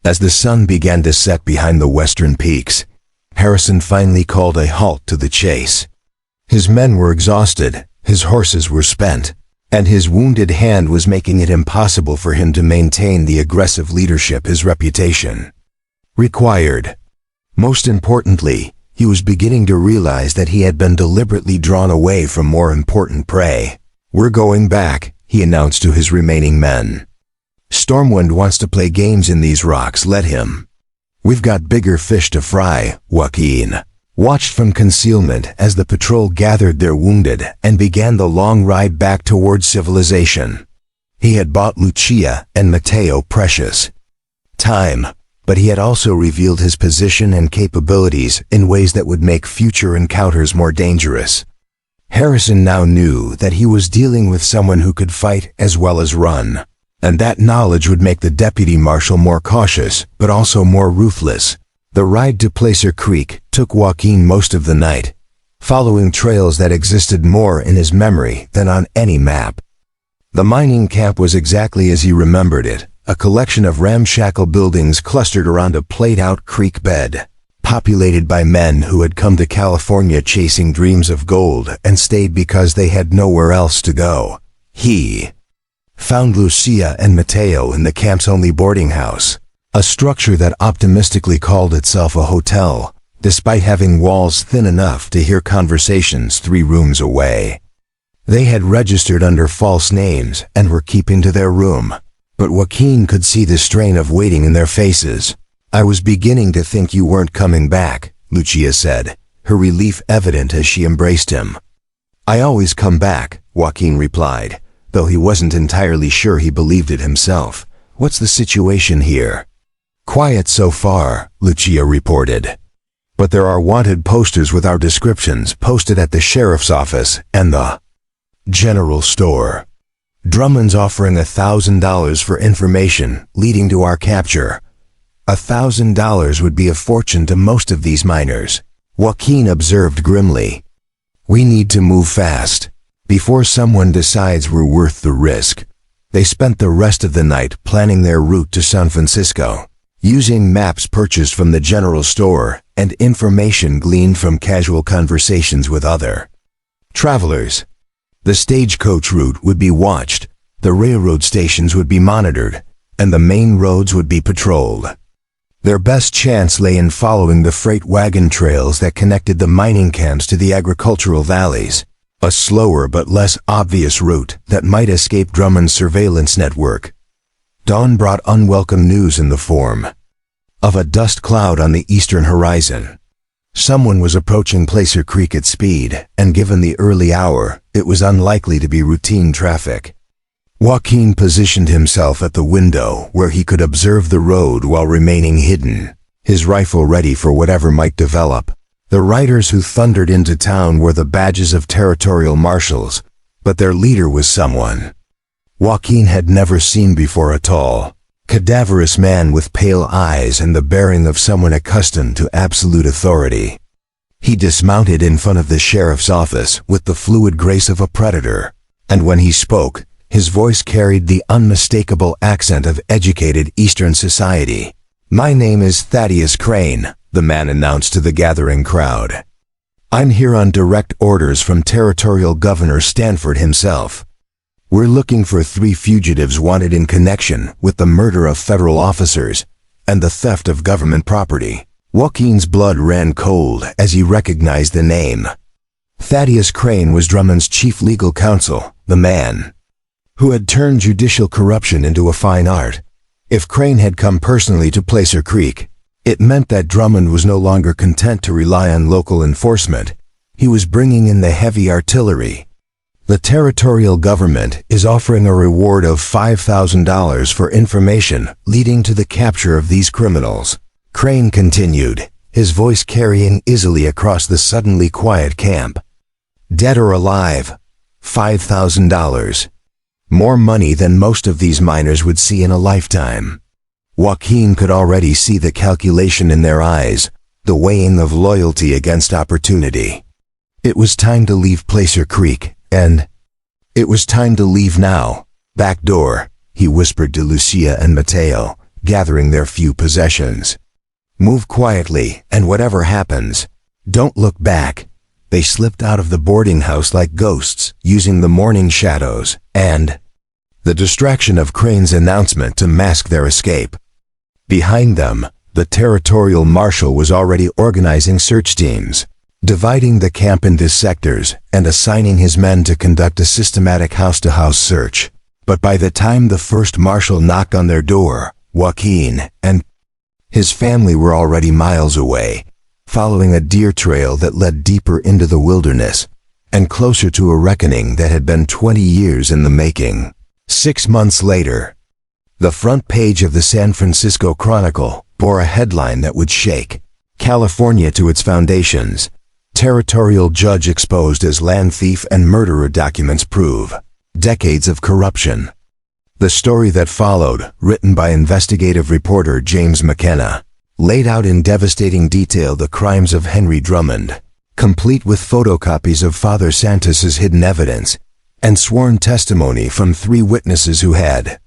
As the sun began to set behind the western peaks, Harrison finally called a halt to the chase. His men were exhausted, his horses were spent, and his wounded hand was making it impossible for him to maintain the aggressive leadership his reputation required. Most importantly, he was beginning to realize that he had been deliberately drawn away from more important prey. "We're going back," he announced to his remaining men. "Stormwind wants to play games in these rocks, let him. We've got bigger fish to fry." Joaquin watched from concealment as the patrol gathered their wounded and began the long ride back towards civilization. He had bought Lucia and Mateo precious time, but he had also revealed his position and capabilities in ways that would make future encounters more dangerous. Harrison now knew that he was dealing with someone who could fight as well as run, and that knowledge would make the deputy marshal more cautious, but also more ruthless. The ride to Placer Creek took Joaquin most of the night, following trails that existed more in his memory than on any map. The mining camp was exactly as he remembered it, a collection of ramshackle buildings clustered around a played-out creek bed, populated by men who had come to California chasing dreams of gold and stayed because they had nowhere else to go. He found Lucia and Mateo in the camp's only boarding house, a structure that optimistically called itself a hotel, despite having walls thin enough to hear conversations 3 rooms away. They had registered under false names and were keeping to their room, but Joaquin could see the strain of waiting in their faces. "I was beginning to think you weren't coming back," Lucia said, her relief evident as she embraced him. "I always come back," Joaquin replied, though he wasn't entirely sure he believed it himself. "What's the situation here?" "Quiet so far," Lucia reported. "But there are wanted posters with our descriptions posted at the sheriff's office and the general store. Drummond's offering $1,000 for information leading to our capture. $1,000 would be a fortune to most of these miners," Joaquin observed grimly. "We need to move fast, before someone decides we're worth the risk." They spent the rest of the night planning their route to San Francisco, using maps purchased from the general store and information gleaned from casual conversations with other travelers. The stagecoach route would be watched, the railroad stations would be monitored, and the main roads would be patrolled. Their best chance lay in following the freight wagon trails that connected the mining camps to the agricultural valleys, a slower but less obvious route that might escape Drummond's surveillance network. Dawn brought unwelcome news in the form of a dust cloud on the eastern horizon. Someone was approaching Placer Creek at speed, and given the early hour, it was unlikely to be routine traffic. Joaquin positioned himself at the window where he could observe the road while remaining hidden, his rifle ready for whatever might develop. The riders who thundered into town wore the badges of territorial marshals, but their leader was someone Joaquin had never seen before: a tall, cadaverous man with pale eyes and the bearing of someone accustomed to absolute authority. He dismounted in front of the sheriff's office with the fluid grace of a predator, and when he spoke, his voice carried the unmistakable accent of educated Eastern society. "My name is Thaddeus Crane," the man announced to the gathering crowd. "I'm here on direct orders from Territorial Governor Stanford himself. We're looking for 3 fugitives wanted in connection with the murder of federal officers, and the theft of government property. Joaquin's blood ran cold as he recognized the name. Thaddeus Crane was Drummond's chief legal counsel, the man who had turned judicial corruption into a fine art. If Crane had come personally to Placer Creek, it meant that Drummond was no longer content to rely on local enforcement. He was bringing in the heavy artillery. The territorial government is offering a reward of $5,000 for information leading to the capture of these criminals. Crane continued, his voice carrying easily across the suddenly quiet camp. Dead or alive, $5,000. More money than most of these miners would see in a lifetime. Joaquin could already see the calculation in their eyes, the weighing of loyalty against opportunity. It was time to leave Placer Creek, and it was time to leave now. Back door, he whispered to Lucia and Mateo, gathering their few possessions. Move quietly, and whatever happens, don't look back. They slipped out of the boarding house like ghosts, using the morning shadows, and the distraction of Crane's announcement to mask their escape. Behind them, the territorial marshal was already organizing search teams, dividing the camp into sectors and assigning his men to conduct a systematic house-to-house search. But by the time the first marshal knocked on their door, Joaquin and his family were already miles away, following a deer trail that led deeper into the wilderness and closer to a reckoning that had been 20 years in the making. 6 months later, the front page of the San Francisco Chronicle bore a headline that would shake California to its foundations. Territorial judge exposed as land thief and murderer, documents prove decades of corruption. The story that followed, written by investigative reporter James McKenna, laid out in devastating detail the crimes of Henry Drummond, complete with photocopies of Father Santos's hidden evidence and sworn testimony from 3 witnesses who had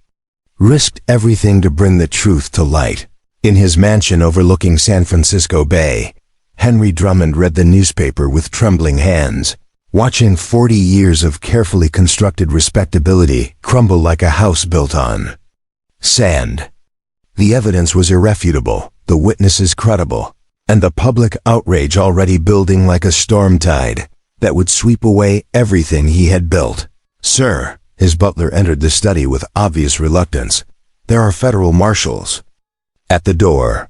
risked everything to bring the truth to light. In his mansion overlooking San Francisco Bay, Henry Drummond read the newspaper with trembling hands, watching 40 years of carefully constructed respectability crumble like a house built on sand. The evidence was irrefutable, the witnesses credible, and the public outrage already building like a storm tide that would sweep away everything he had built. Sir, his butler entered the study with obvious reluctance. There are federal marshals at the door.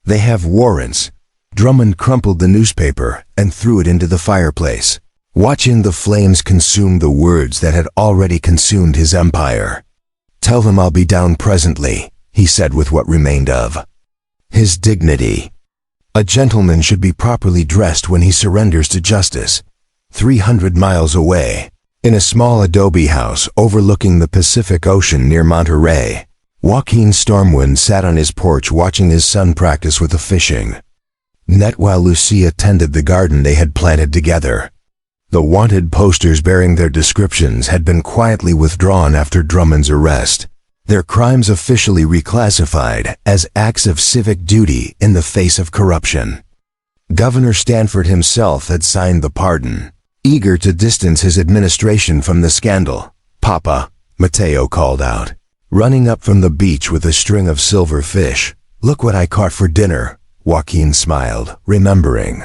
They have warrants. Drummond crumpled the newspaper and threw it into the fireplace, watching the flames consume the words that had already consumed his empire. Tell them I'll be down presently, he said with what remained of his dignity. A gentleman should be properly dressed when he surrenders to justice. 300 miles away, in a small adobe house overlooking the Pacific Ocean near Monterey, Joaquin Stormwind sat on his porch watching his son practice with the fishing net while Lucia tended the garden they had planted together. The wanted posters bearing their descriptions had been quietly withdrawn after Drummond's arrest, their crimes officially reclassified as acts of civic duty in the face of corruption. Governor Stanford himself had signed the pardon, eager to distance his administration from the scandal. Papa, Mateo called out, running up from the beach with a string of silver fish. Look what I caught for dinner. Joaquin smiled, remembering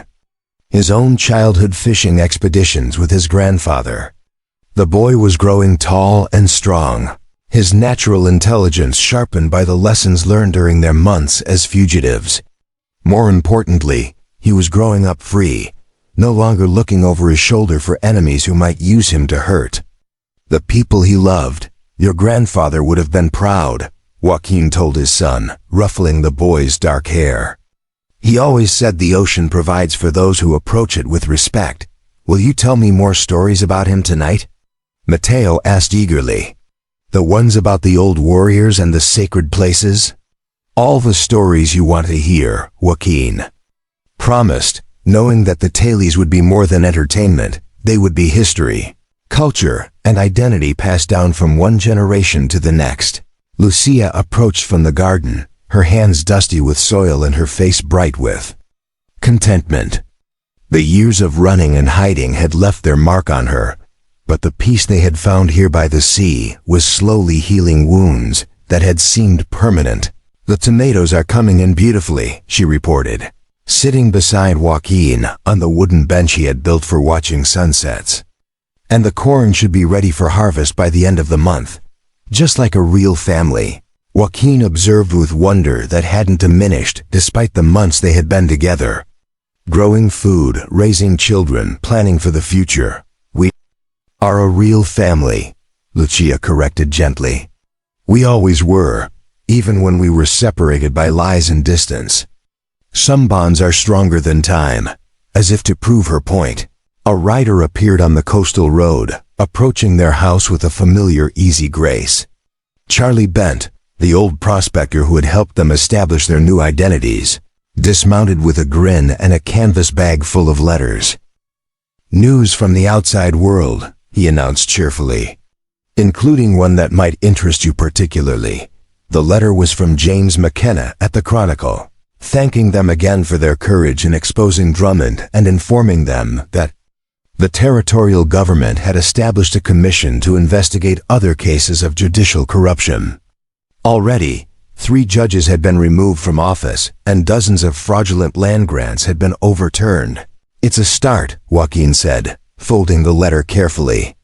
his own childhood fishing expeditions with his grandfather. The boy was growing tall and strong, his natural intelligence sharpened by the lessons learned during their months as fugitives. More importantly, he was growing up free, no longer looking over his shoulder for enemies who might use him to hurt the people he loved. Your grandfather would have been proud, Joaquin told his son, ruffling the boy's dark hair. He always said the ocean provides for those who approach it with respect. Will you tell me more stories about him tonight? Mateo asked eagerly. The ones about the old warriors and the sacred places? All the stories you want to hear, Joaquin promised, knowing that the tales would be more than entertainment. They would be history, culture, and identity passed down from one generation to the next. Lucia approached from the garden, her hands dusty with soil and her face bright with contentment. The years of running and hiding had left their mark on her, but the peace they had found here by the sea was slowly healing wounds that had seemed permanent. The tomatoes are coming in beautifully, she reported, sitting beside Joaquin on the wooden bench he had built for watching sunsets. And the corn should be ready for harvest by the end of the month, just like a real family. Joaquin observed with wonder that hadn't diminished despite the months they had been together. Growing food, raising children, planning for the future. We are a real family, Lucia corrected gently. We always were, even when we were separated by lies and distance. Some bonds are stronger than time. As if to prove her point, a rider appeared on the coastal road, approaching their house with a familiar easy grace. Charlie Bent, the old prospector who had helped them establish their new identities, dismounted with a grin and a canvas bag full of letters. News from the outside world, he announced cheerfully, including one that might interest you particularly. The letter was from James McKenna at the Chronicle, thanking them again for their courage in exposing Drummond and informing them that the territorial government had established a commission to investigate other cases of judicial corruption. Already, 3 judges had been removed from office and dozens of fraudulent land grants had been overturned. It's a start, Joaquin said, folding the letter carefully.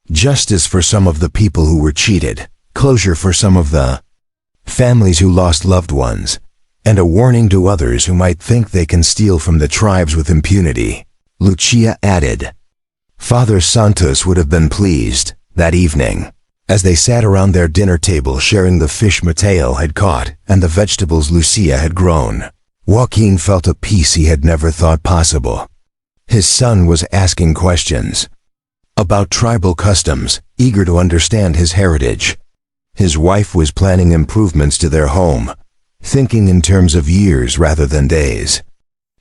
Justice for some of the people who were cheated, closure for some of the families who lost loved ones, and a warning to others who might think they can steal from the tribes with impunity. Lucia added. Father Santos would have been pleased, that evening, as they sat around their dinner table sharing the fish Mateo had caught and the vegetables Lucia had grown. Joaquin felt a peace he had never thought possible. His son was asking questions about tribal customs, eager to understand his heritage. His wife was planning improvements to their home, thinking in terms of years rather than days.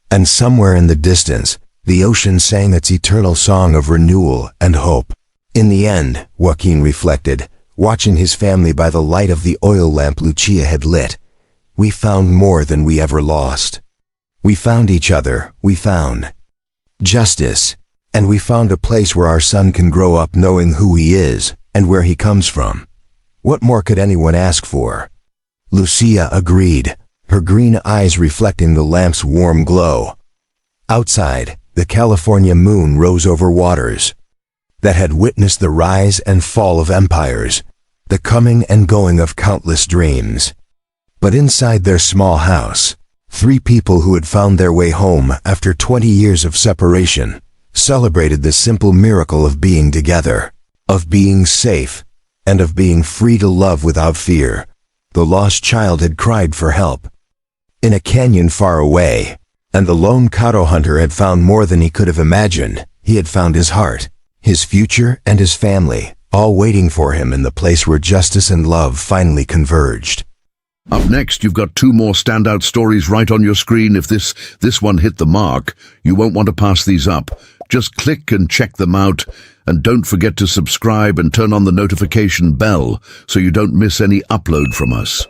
And somewhere in the distance, the ocean sang its eternal song of renewal and hope. In the end, Joaquin reflected, watching his family by the light of the oil lamp Lucia had lit, we found more than we ever lost. We found each other, we found justice, and we found a place where our son can grow up knowing who he is and where he comes from. What more could anyone ask for? Lucia agreed, her green eyes reflecting the lamp's warm glow. Outside, the California moon rose over waters that had witnessed the rise and fall of empires, the coming and going of countless dreams. But inside their small house, 3 people who had found their way home after 20 years of separation celebrated the simple miracle of being together, of being safe, and of being free to love without fear. The lost child had cried for help in a canyon far away, and the lone Cahto hunter had found more than he could have imagined. He had found his heart, his future, and his family, all waiting for him in the place where justice and love finally converged. Up next, you've got 2 more standout stories right on your screen. If this one hit the mark, you won't want to pass these up. Just click and check them out, and don't forget to subscribe and turn on the notification bell so you don't miss any upload from us.